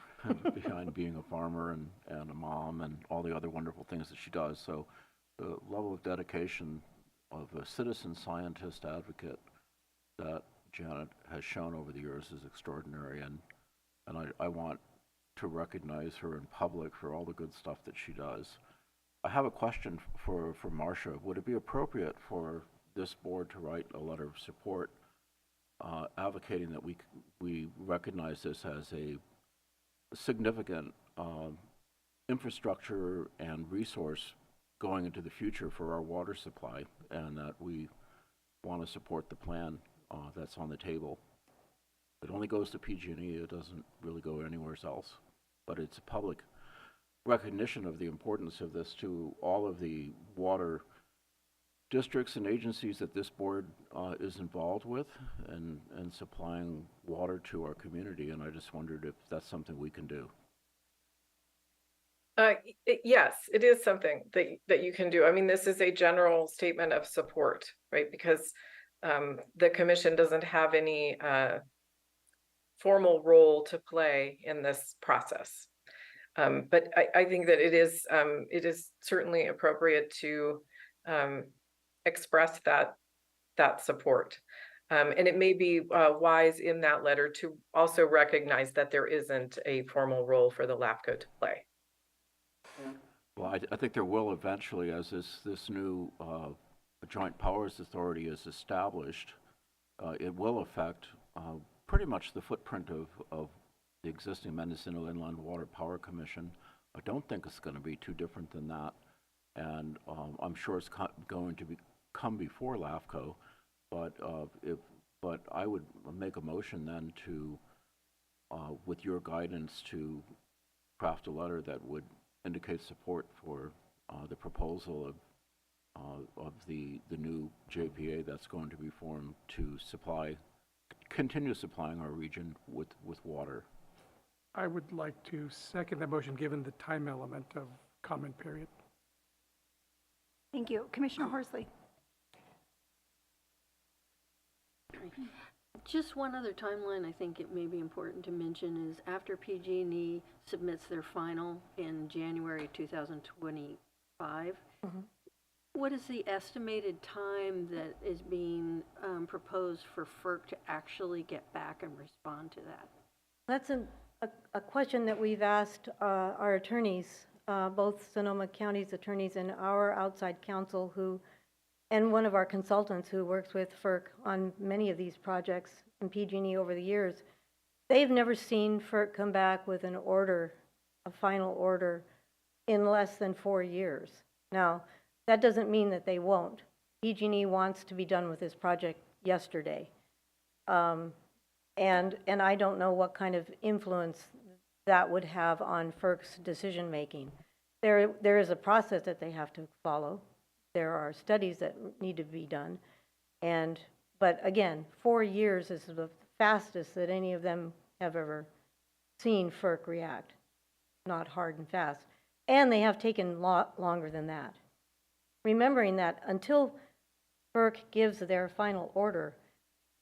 behind being a farmer and a mom and all the other wonderful things that she does. So the level of dedication of a citizen scientist advocate that Janet has shown over the years is extraordinary, and I want to recognize her in public for all the good stuff that she does. I have a question for Marcia. Would it be appropriate for this board to write a letter of support advocating that we recognize this as a significant infrastructure and resource going into the future for our water supply, and that we want to support the plan that's on the table? It only goes to PG&E. It doesn't really go anywhere else. But it's a public recognition of the importance of this to all of the water districts and agencies that this board is involved with and supplying water to our community. And I just wondered if that's something we can do. Yes, it is something that you can do. I mean, this is a general statement of support, right? Because the commission doesn't have any formal role to play in this process. But I think that it is certainly appropriate to express that support. And it may be wise in that letter to also recognize that there isn't a formal role for the LAFCO to play. Well, I think there will eventually, as this new Joint Powers Authority is established. It will affect pretty much the footprint of the existing Mendocino Inland Water Power Commission. I don't think it's going to be too different than that, and I'm sure it's going to come before LAFCO. But I would make a motion then to, with your guidance, to craft a letter that would indicate support for the proposal of the new JPA that's going to be formed to continue supplying our region with water. I would like to second that motion, given the time element of comment period. Thank you. Commissioner Horsley. Just one other timeline I think it may be important to mention is after PG&E submits their final in January 2025, what is the estimated time that is being proposed for FERC to actually get back and respond to that? That's a question that we've asked our attorneys, both Sonoma County's attorneys and our outside counsel, and one of our consultants who works with FERC on many of these projects and PG&E over the years. They've never seen FERC come back with an order, a final order, in less than 4 years. Now, that doesn't mean that they won't. PG&E wants to be done with this project yesterday. And I don't know what kind of influence that would have on FERC's decision making. There is a process that they have to follow. There are studies that need to be done. But again, 4 years is the fastest that any of them have ever seen FERC react. Not hard and fast. And they have taken longer than that. Remembering that until FERC gives their final order,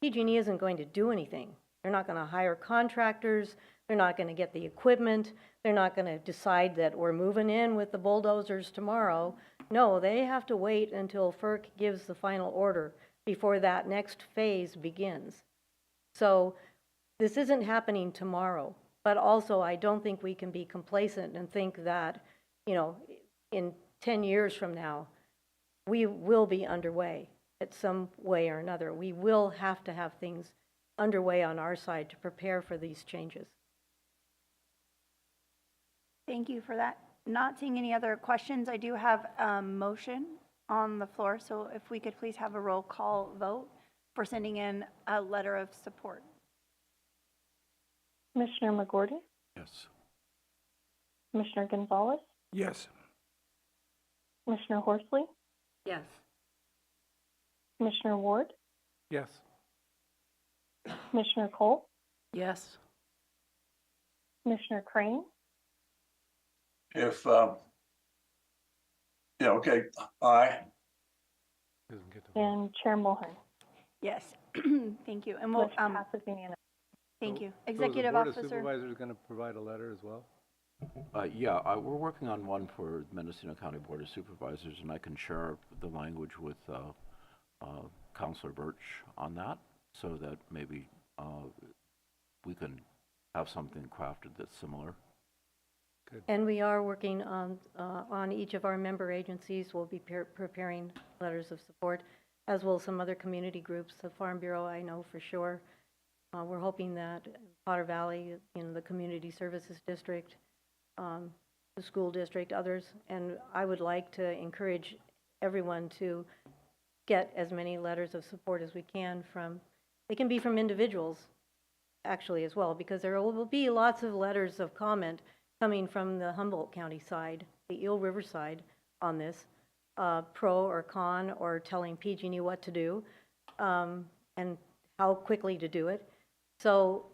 PG&E isn't going to do anything. They're not going to hire contractors. They're not going to get the equipment. They're not going to decide that we're moving in with the bulldozers tomorrow. No, they have to wait until FERC gives the final order before that next phase begins. So this isn't happening tomorrow, but also I don't think we can be complacent and think that, you know, in 10 years from now, we will be underway in some way or another. We will have to have things underway on our side to prepare for these changes. Thank you for that. Not seeing any other questions, I do have a motion on the floor, so if we could please have a roll call vote for sending in a letter of support. Commissioner McGorty, Yes. Commissioner Gonzalez, Yes. Commissioner Horsley, Yes. Commissioner Ward, Yes. Commissioner Cole, Yes. Commissioner Crane, If, yeah, okay, aye. and Chair Mulhern. Yes. Thank you. And we'll, Motion passes unanimously. thank you. So is Executive the Board Officer. of Supervisors going to provide a letter as well? Yeah, we're working on one for Mendocino County Board of Supervisors, and I can share the language with Councilor Birch on that, so that maybe we can have something crafted that's similar. Good. And we are working on each of our member agencies. We'll be preparing letters of support, as will some other community groups. The Farm Bureau, I know for sure. We're hoping that Potter Valley, the Community Services District, the school district, others, and I would like to encourage everyone to get as many letters of support as we can from, they can be from individuals actually as well, because there will be lots of letters of comment coming from the Humboldt County side, the Eel River side on this, pro or con, or telling PG&E what to do and how quickly to do it. So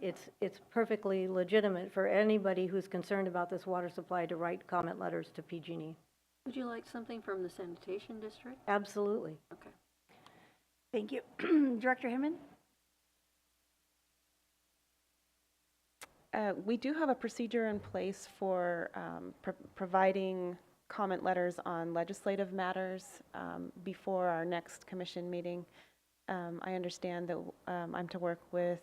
it's perfectly legitimate for anybody who's concerned about this water supply to write comment letters to PG&E. Would you like something from the sanitation district? Absolutely. Okay. Thank you. Director Hinman? We do have a procedure in place for providing comment letters on legislative matters before our next commission meeting. I understand that I'm to work with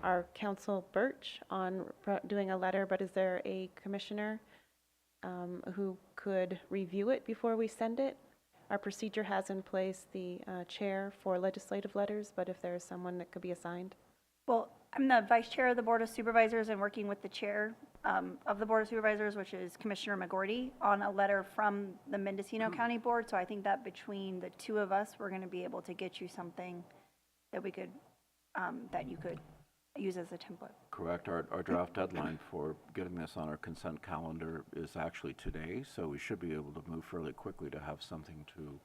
our Council Birch on doing a letter, but is there a commissioner who could review it before we send it? Our procedure has in place the chair for legislative letters, but if there is someone that could be assigned. Well, I'm the vice chair of the Board of Supervisors and working with the chair of the Board of Supervisors, which is Commissioner McGorty, on a letter from the Mendocino County Board. So I think that between the two of us, we're going to be able to get you something that we could, that you could use as a template. Correct. Our draft deadline for getting this on our consent calendar is actually today, so we should be able to move fairly quickly to have something to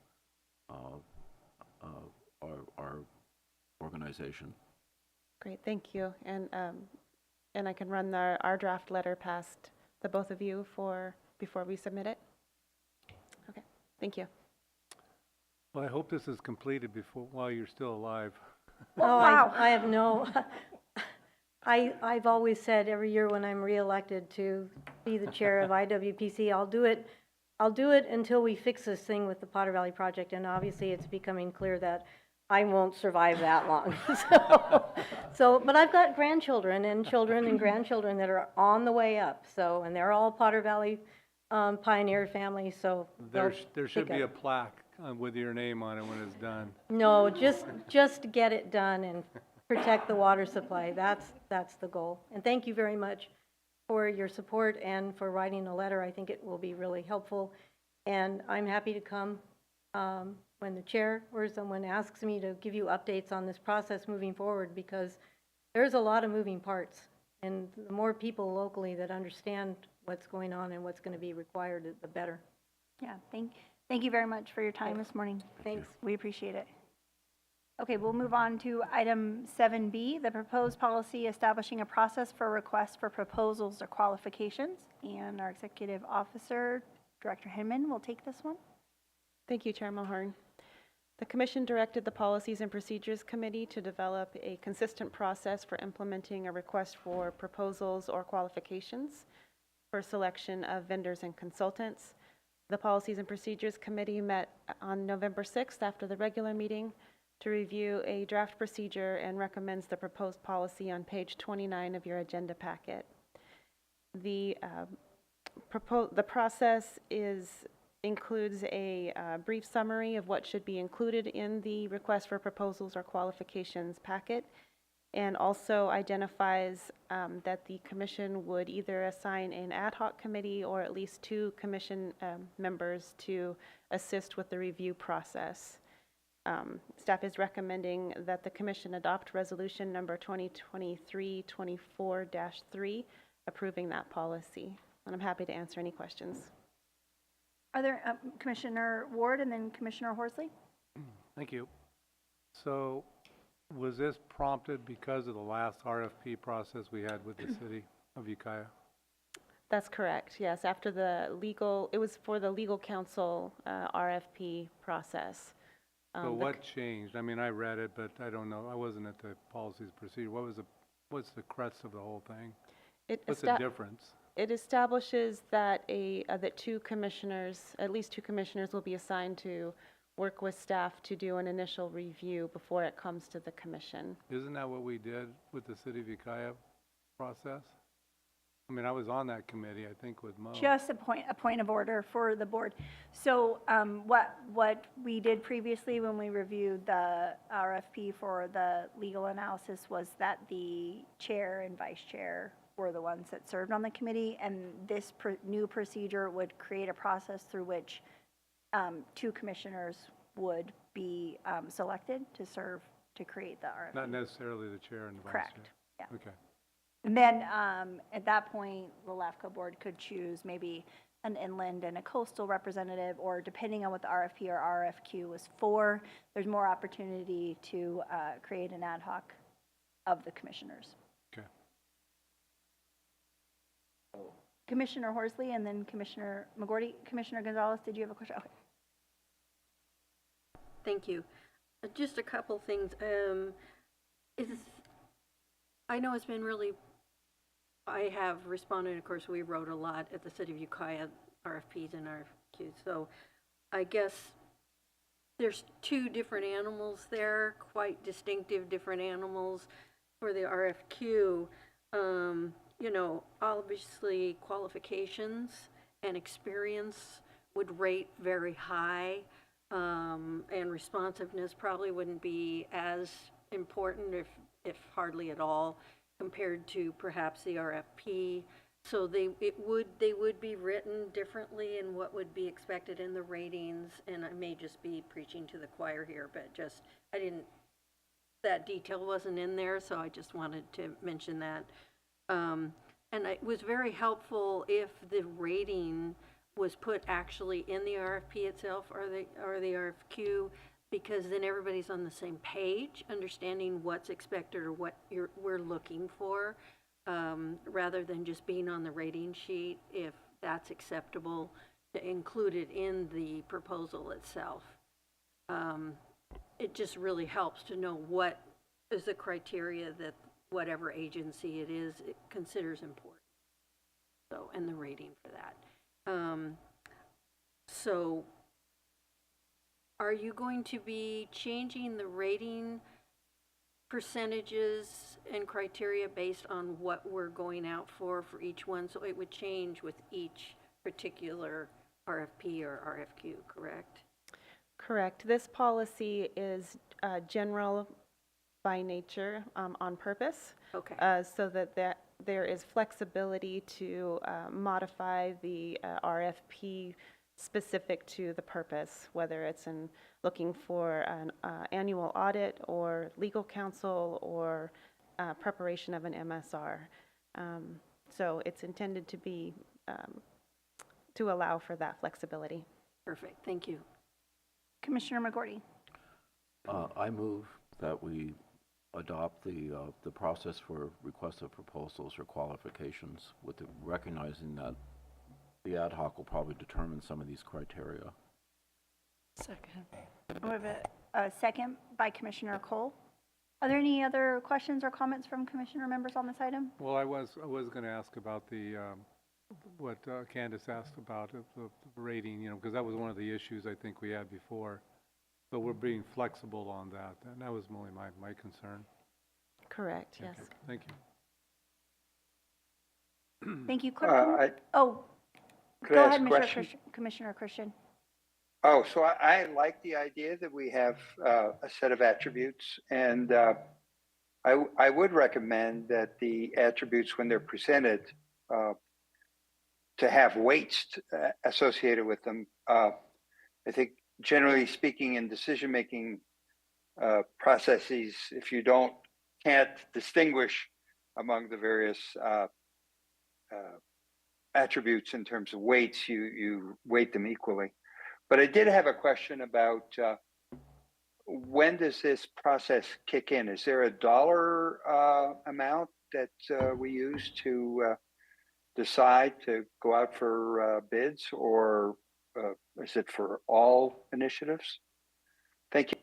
our organization. Great, thank you. And I can run our draft letter past the both of you before we submit it. Okay, thank you. Well, I hope this is completed while you're still alive. Oh, wow. I have no, I've always said every year when I'm reelected to be the chair of IWPC, I'll do it until we fix this thing with the Potter Valley project, and obviously it's becoming clear that I won't survive that long. But I've got grandchildren and children and grandchildren that are on the way up, and they're all Potter Valley pioneer families, so There should be a plaque with your name on it when it's done. No, just get it done and protect the water supply. That's the goal. And thank you very much for your support and for writing a letter. I think it will be really helpful. And I'm happy to come when the chair or someone asks me to give you updates on this process moving forward, because there's a lot of moving parts. And the more people locally that understand what's going on and what's going to be required, the better. Yeah, thank you very much for your time this morning. Thanks. We appreciate it. Okay, we'll move on to item 7B, the proposed policy establishing a process for requests for proposals or qualifications. And our executive officer, Director Hinman, will take this one. Thank you, Chair Mulhern. The Commission directed the Policies and Procedures Committee to develop a consistent process for implementing a request for proposals or qualifications for selection of vendors and consultants. The Policies and Procedures Committee met on November 6th after the regular meeting to review a draft procedure and recommends the proposed policy on page 29 of your agenda packet. The process includes a brief summary of what should be included in the request for proposals or qualifications packet, and also identifies that the commission would either assign an ad hoc committee or at least 2 commission members to assist with the review process. Staff is recommending that the commission adopt resolution number 2023-24-3 approving that policy. And I'm happy to answer any questions. Are there, Commissioner Ward and then Commissioner Horsley? Thank you. So was this prompted because of the last RFP process we had with the city of Ukiah? That's correct, yes. After it was for the legal counsel RFP process. So what changed? I mean, I read it, but I don't know. I wasn't at the policies procedure. What's the crux of the whole thing? What's the difference? It establishes that that 2 commissioners, at least 2 commissioners, will be assigned to work with staff to do an initial review before it comes to the commission. Isn't that what we did with the city of Ukiah process? I mean, I was on that committee, I think, with Mo. Just a point of order for the board. So what we did previously when we reviewed the RFP for the legal analysis was that the chair and vice chair were the ones that served on the committee, and this new procedure would create a process through which 2 commissioners would be selected to serve to create the RFP. Not necessarily the chair and the vice Correct. chair. Yeah. Okay. And then at that point, the LAFCO board could choose maybe an inland and a coastal representative, or depending on what the RFP or RFQ was for, there's more opportunity to create an ad hoc of the commissioners. Okay. Commissioner Horsley and then Commissioner McGorty. Commissioner Gonzalez, did you have a question? Okay. Thank you. Just a couple things. I know it's been really, I have responded, of course, we wrote a lot at the City of Ukiah, RFPs and RFQs. So I guess there's 2 different animals there, quite distinctive different animals for the RFQ. You know, obviously qualifications and experience would rate very high, and responsiveness probably wouldn't be as important, if hardly at all, compared to perhaps the RFP. So they would be written differently in what would be expected in the ratings, and I may just be preaching to the choir here, but just that detail wasn't in there, so I just wanted to mention that. And it was very helpful if the rating was put actually in the RFP itself or the RFQ, because then everybody's on the same page, understanding what's expected or what we're looking for, rather than just being on the rating sheet, if that's acceptable, to include it in the proposal itself. It just really helps to know what is the criteria that whatever agency it is, it considers important. So, and the rating for that. So, are you going to be changing the rating percentages and criteria based on what we're going out for each one? So it would change with each particular RFP or RFQ, correct? Correct. This policy is general by nature, on purpose. Okay. So that there is flexibility to modify the RFP specific to the purpose, whether it's in looking for an annual audit or legal counsel or preparation of an MSR. So it's intended to be to allow for that flexibility. Perfect. Thank you. Commissioner McGorty. I move that we adopt the process for request of proposals or qualifications, with recognizing that the ad hoc will probably determine some of these criteria. Second. We have a second by Commissioner Cole. Are there any other questions or comments from commissioner members on this item? Well, I was going to ask about the, what Candace asked about, the rating, you know, because that was one of the issues I think we had before. But we're being flexible on that, and that was only my concern. Correct, yes. Okay, thank you. Thank you, Clerk. Go ahead, Commissioner Christian. Oh, so I like the idea that we have a set of attributes, and I would recommend that the attributes, when they're presented, to have weights associated with them. I think, generally speaking, in decision-making processes, if you can't distinguish among the various attributes in terms of weights, you weight them equally. But I did have a question about when does this process kick in? Is there a dollar amount that we use to decide to go out for bids, or is it for all initiatives? Thank you.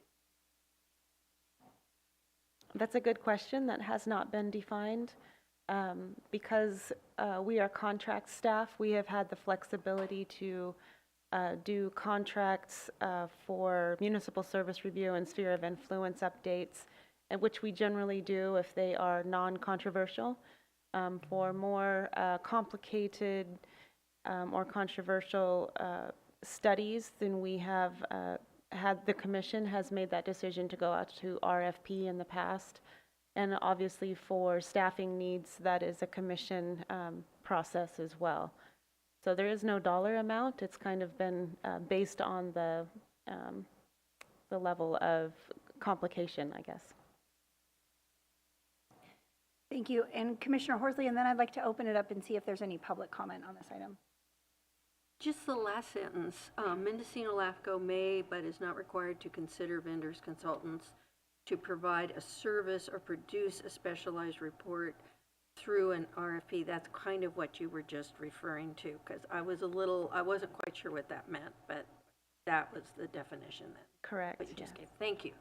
That's a good question that has not been defined. Because we are contract staff, we have had the flexibility to do contracts for municipal service review and sphere of influence updates, and which we generally do if they are non-controversial. For more complicated or controversial studies, then we have the commission has made that decision to go out to RFP in the past. And obviously for staffing needs, that is a commission process as well. So there is no dollar amount. It's kind of been based on the level of complication, I guess. Thank you. And Commissioner Horsley, and then I'd like to open it up and see if there's any public comment on this item. Just the last sentence. Mendocino LAFCO may, but is not required to consider vendors, consultants to provide a service or produce a specialized report through an RFP. That's kind of what you were just referring to, because I wasn't quite sure what that meant, but that was the definition that correct what you just gave. Thank you.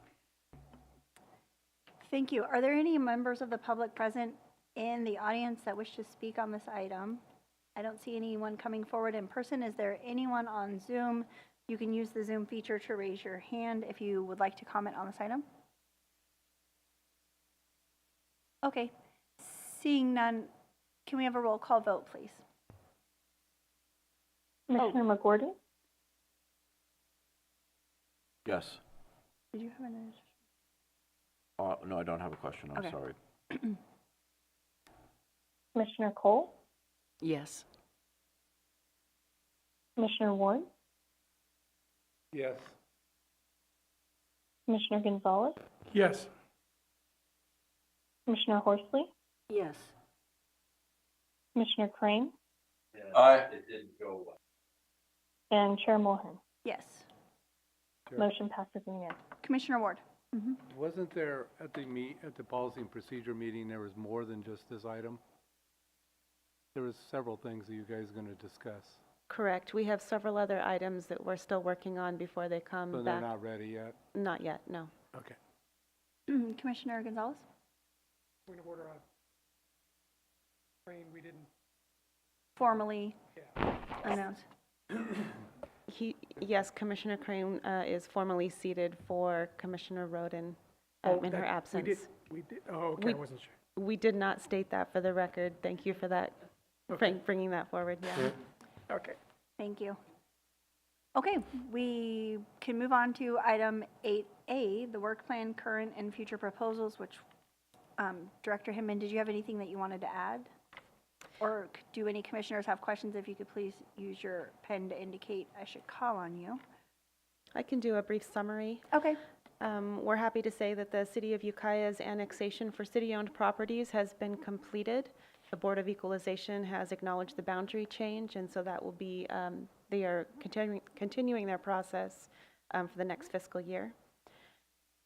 Thank you. Are there any members of the public present in the audience that wish to speak on this item? I don't see anyone coming forward in person. Is there anyone on Zoom? You can use the Zoom feature to raise your hand if you would like to comment on this item. Okay, seeing none, can we have a roll call vote, please? Commissioner McGordy? Yes. Did you have an No, I don't have a question. I'm sorry. Commissioner Cole? Yes. Commissioner Ward? Yes. Commissioner Gonzalez? Yes. Commissioner Horsley? Yes. Commissioner Crane? Aye. It didn't go well. And Chair Mohan? Yes. Sure. Motion passes unanimously. Commissioner Ward? Wasn't there at the policy and procedure meeting, there was more than just this item? There was several things that you guys are going to discuss. Correct. We have several other items that we're still working on before they come So back. they're not ready yet? Not yet, no. Okay. Commissioner Gonzalez? Point of order on Crane, we didn't. Formally announce. Yes, Commissioner Crane is formally seated for Commissioner Roden in her absence. We did, oh, okay, I wasn't sure. We did not state that for the record. Thank you for that, bringing that forward, yeah. Okay. Thank you. Okay, we can move on to item 8A, the work plan, current and future proposals, which Director Hinman, did you have anything that you wanted to add? Or do any commissioners have questions? If you could please use your pen to indicate I should call on you. I can do a brief summary. Okay. We're happy to say that the City of Ukiah's annexation for city-owned properties has been completed. The Board of Equalization has acknowledged the boundary change, and so that will be, they are continuing their process for the next fiscal year.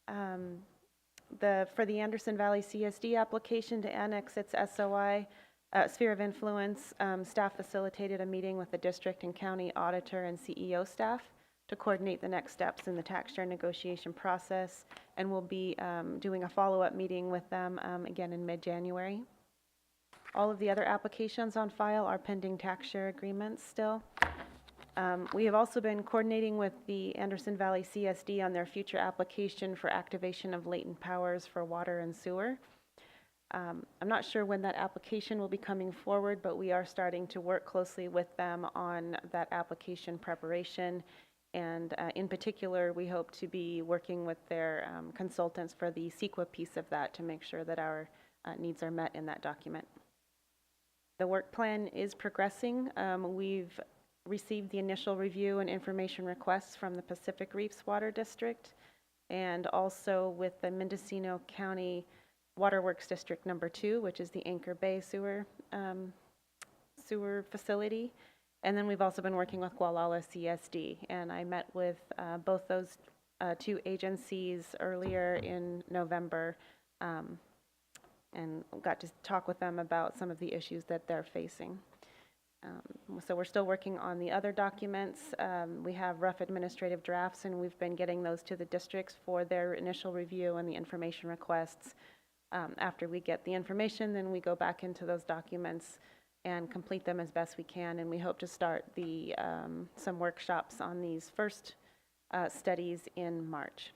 For the Anderson Valley CSD application to annex its SOI, sphere of influence, staff facilitated a meeting with the district and county auditor and CEO staff to coordinate the next steps in the tax share negotiation process, and we'll be doing a follow-up meeting with them again in mid-January. All of the other applications on file are pending tax share agreements still. We have also been coordinating with the Anderson Valley CSD on their future application for activation of latent powers for water and sewer. I'm not sure when that application will be coming forward, but we are starting to work closely with them on that application preparation. And in particular, we hope to be working with their consultants for the CEQA piece of that to make sure that our needs are met in that document. The work plan is progressing. We've received the initial review and information requests from the Pacific Reefs Water District, and also with the Mendocino County Waterworks District Number 2, which is the Anchor Bay sewer facility. And then we've also been working with Gualala CSD, and I met with both those two agencies earlier in November and got to talk with them about some of the issues that they're facing. So we're still working on the other documents. We have rough administrative drafts, and we've been getting those to the districts for their initial review and the information requests. After we get the information, then we go back into those documents and complete them as best we can, and we hope to start some workshops on these first studies in March.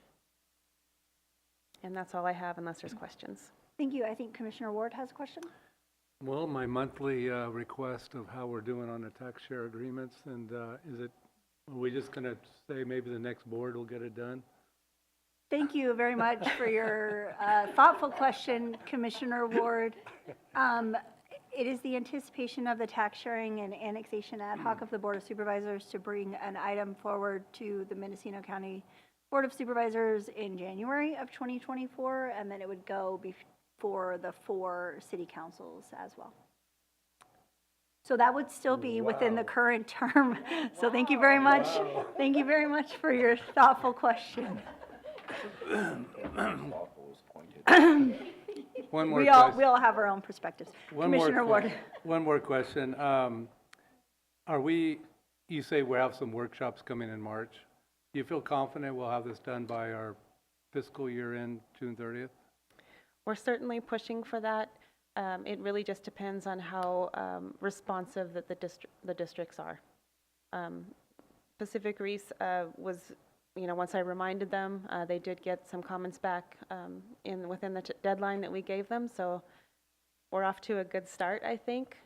And that's all I have unless there's questions. Thank you. I think Commissioner Ward has a question. Well, my monthly request of how we're doing on the tax share agreements, and are we just going to say maybe the next board will get it done? Thank you very much for your thoughtful question, Commissioner Ward. It is the anticipation of the tax sharing and annexation ad hoc of the Board of Supervisors to bring an item forward to the Mendocino County Board of Supervisors in January of 2024, and then it would go before the 4 city councils as well. So that would still be within the current term. So thank you very much. Thank you very much for your thoughtful question. One more we question. all have our own perspectives. Commissioner Ward. One more question. You say we'll have some workshops coming in March. Do you feel confident we'll have this done by our fiscal year end, June 30th? We're certainly pushing for that. It really just depends on how responsive that the districts are. Pacific Reefs was, once I reminded them, they did get some comments back within the deadline that we gave them. So we're off to a good start, I think,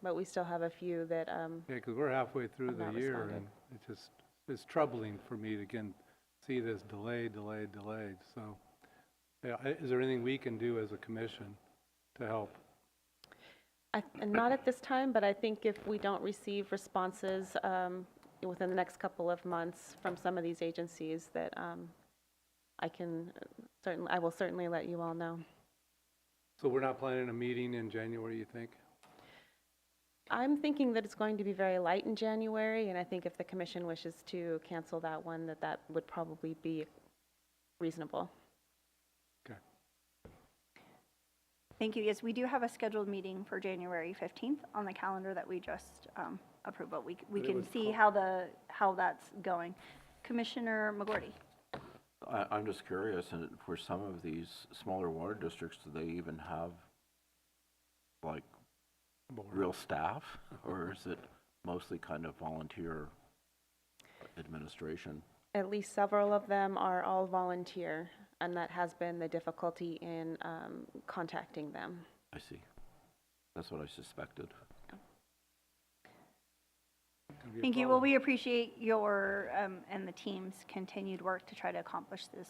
but we still have a few that yeah, because we're halfway through the year, and it's troubling for me to again see this delayed. So, yeah, is there anything we can do as a commission to help? Not at this time, but I think if we don't receive responses within the next couple of months from some of these agencies, that I will certainly let you all know. So we're not planning a meeting in January, you think? I'm thinking that it's going to be very light in January, and I think if the commission wishes to cancel that one, that would probably be reasonable. Okay. Thank you. Yes, we do have a scheduled meeting for January 15th on the calendar that we just approved, but we can see how that's going. Commissioner McGordy. I'm just curious, and for some of these smaller water districts, do they even have like real staff, or is it mostly kind of volunteer administration? At least several of them are all volunteer, and that has been the difficulty in contacting them. I see. That's what I suspected. Thank you. Well, we appreciate your and the team's continued work to try to accomplish this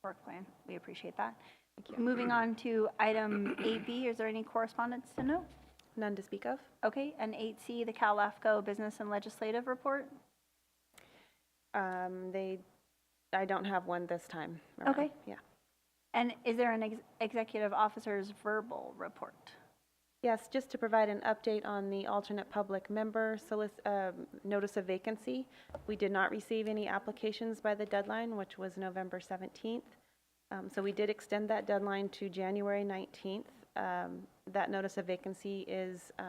work plan. We appreciate that. Thank you. Moving on to item 8B, is there any correspondence to note? None to speak of. Okay, and 8C, the Cal LAFCO Business and Legislative Report? I don't have one this time around. Okay. Yeah. And is there an executive officer's verbal report? Yes, just to provide an update on the alternate public member notice of vacancy. We did not receive any applications by the deadline, which was November 17th. So we did extend that deadline to January 19th. That notice of vacancy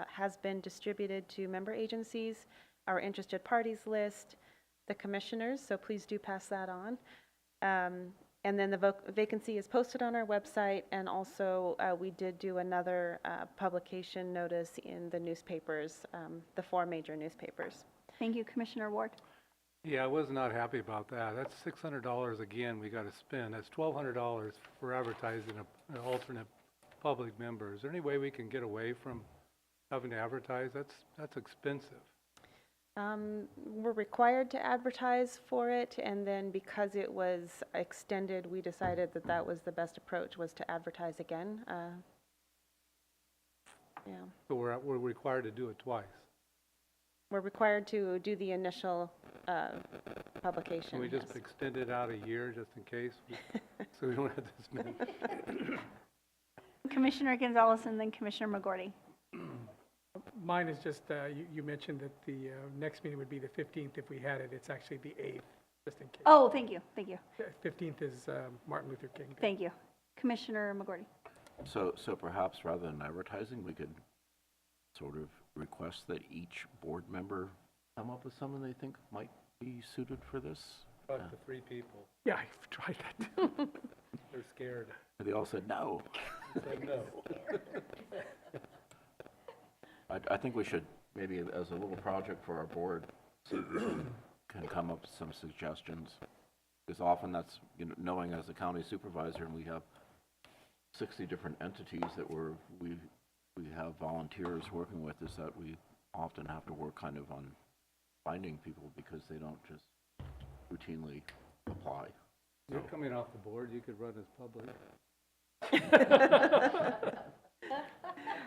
has been distributed to member agencies, our interested parties list, the commissioners, so please do pass that on. And then the vacancy is posted on our website, and also we did do another publication notice in the newspapers, the 4 major newspapers. Thank you, Commissioner Ward. Yeah, I was not happy about that. That's $600 again we got to spend. That's $1,200 for advertising an alternate public member. Is there any way we can get away from having to advertise? That's expensive. We're required to advertise for it, and then because it was extended, we decided that that was the best approach, was to advertise again. Yeah. So we're required to do it twice. We're required to do the initial publication. Can we just yes. extend it out a year just in case, so we don't have to spend? Commissioner Gonzalez and then Commissioner McGorty. Mine is just, you mentioned that the next meeting would be the 15th if we had it. It's actually the 8th, just in case. Oh, thank you, thank you. 15th is Martin Luther King Day. Thank you. Commissioner McGorty. So perhaps rather than advertising, we could sort of request that each board member come up with someone they think might be suited for this. Talk to 3 people. Yeah, I've tried that too. They're scared. And they all said no. Said no. I think we should, maybe as a little project for our board, see if we can come up with some suggestions. Because often that's, knowing as a county supervisor, and we have 60 different entities that we have volunteers working with, is that we often have to work kind of on finding people because they don't just routinely apply. You're coming off the board, you could run as public.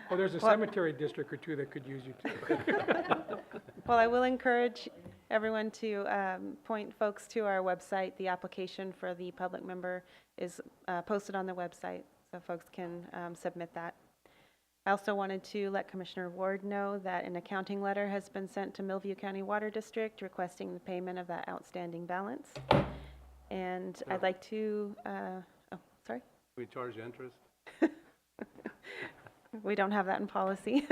Well, there's a cemetery district or 2 that could use you too. Well, I will encourage everyone to point folks to our website. The application for the public member is posted on the website, so folks can submit that. I also wanted to let Commissioner Ward know that an accounting letter has been sent to Millview County Water District requesting the payment of that outstanding balance. And I'd like to, oh, sorry? We charge interest? We don't have that in policy.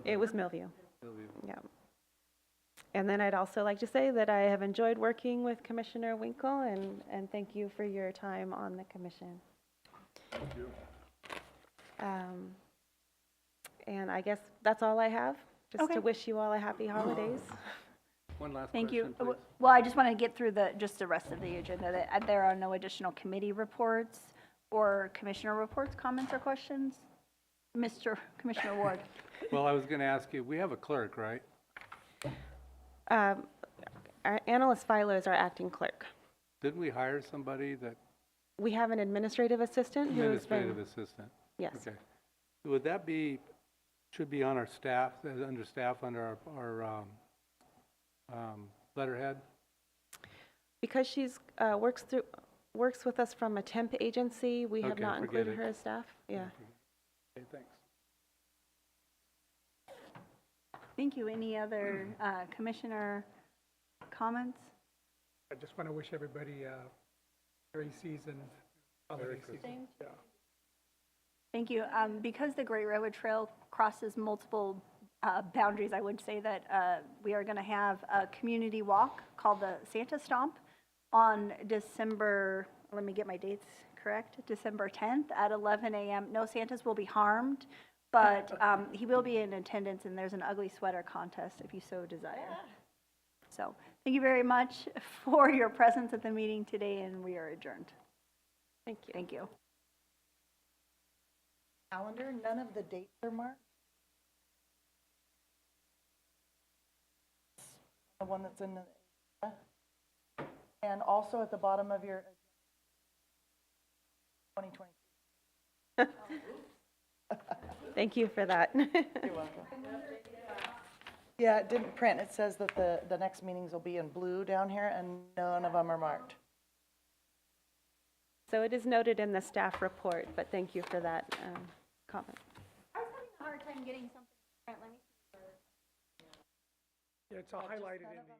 It was Millview. Yeah. And then I'd also like to say that I have enjoyed working with Commissioner Winkle, and thank you for your time on the commission. Thank you. And I guess that's all I have, just Okay. to wish you all a happy holidays. One last Thank question, you. please. Well, I just want to get through just the rest of the agenda. That there are no additional committee reports or commissioner reports, comments, or questions. Commissioner Ward. Well, I was going to ask you, we have a clerk, right? Our analyst Philo is our acting clerk. Didn't we hire somebody that? We have an administrative assistant who has been. Administrative assistant? Yes. Okay. Would that be, should be on our staff, under our letterhead? Because she's works with us from a temp agency, we have Okay, not forget included it. her as staff. Yeah. Okay, thanks. Thank you. Any other commissioner comments? I just want to wish everybody a Merry season, holiday season. Yeah. Thank you. Because the Great Railroad Trail crosses multiple boundaries, I would say that we are going to have a community walk called the Santa Stomp on December, let me get my dates correct, December 10th at 11 a.m. No Santas will be harmed, but he will be in attendance, and there's an ugly sweater contest if you so desire. So thank you very much for your presence at the meeting today, and we are adjourned. Thank you. Thank you. Calendar, none of the dates are marked. The one that's in the, and also at the bottom of your 2020. Thank you for that. You're welcome. Yeah, it didn't print. It says that the next meetings will be in blue down here, and none of them are marked. So it is noted in the staff report, but thank you for that comment. I was having a hard time getting something. Let me see. Yeah, it's all highlighted in the.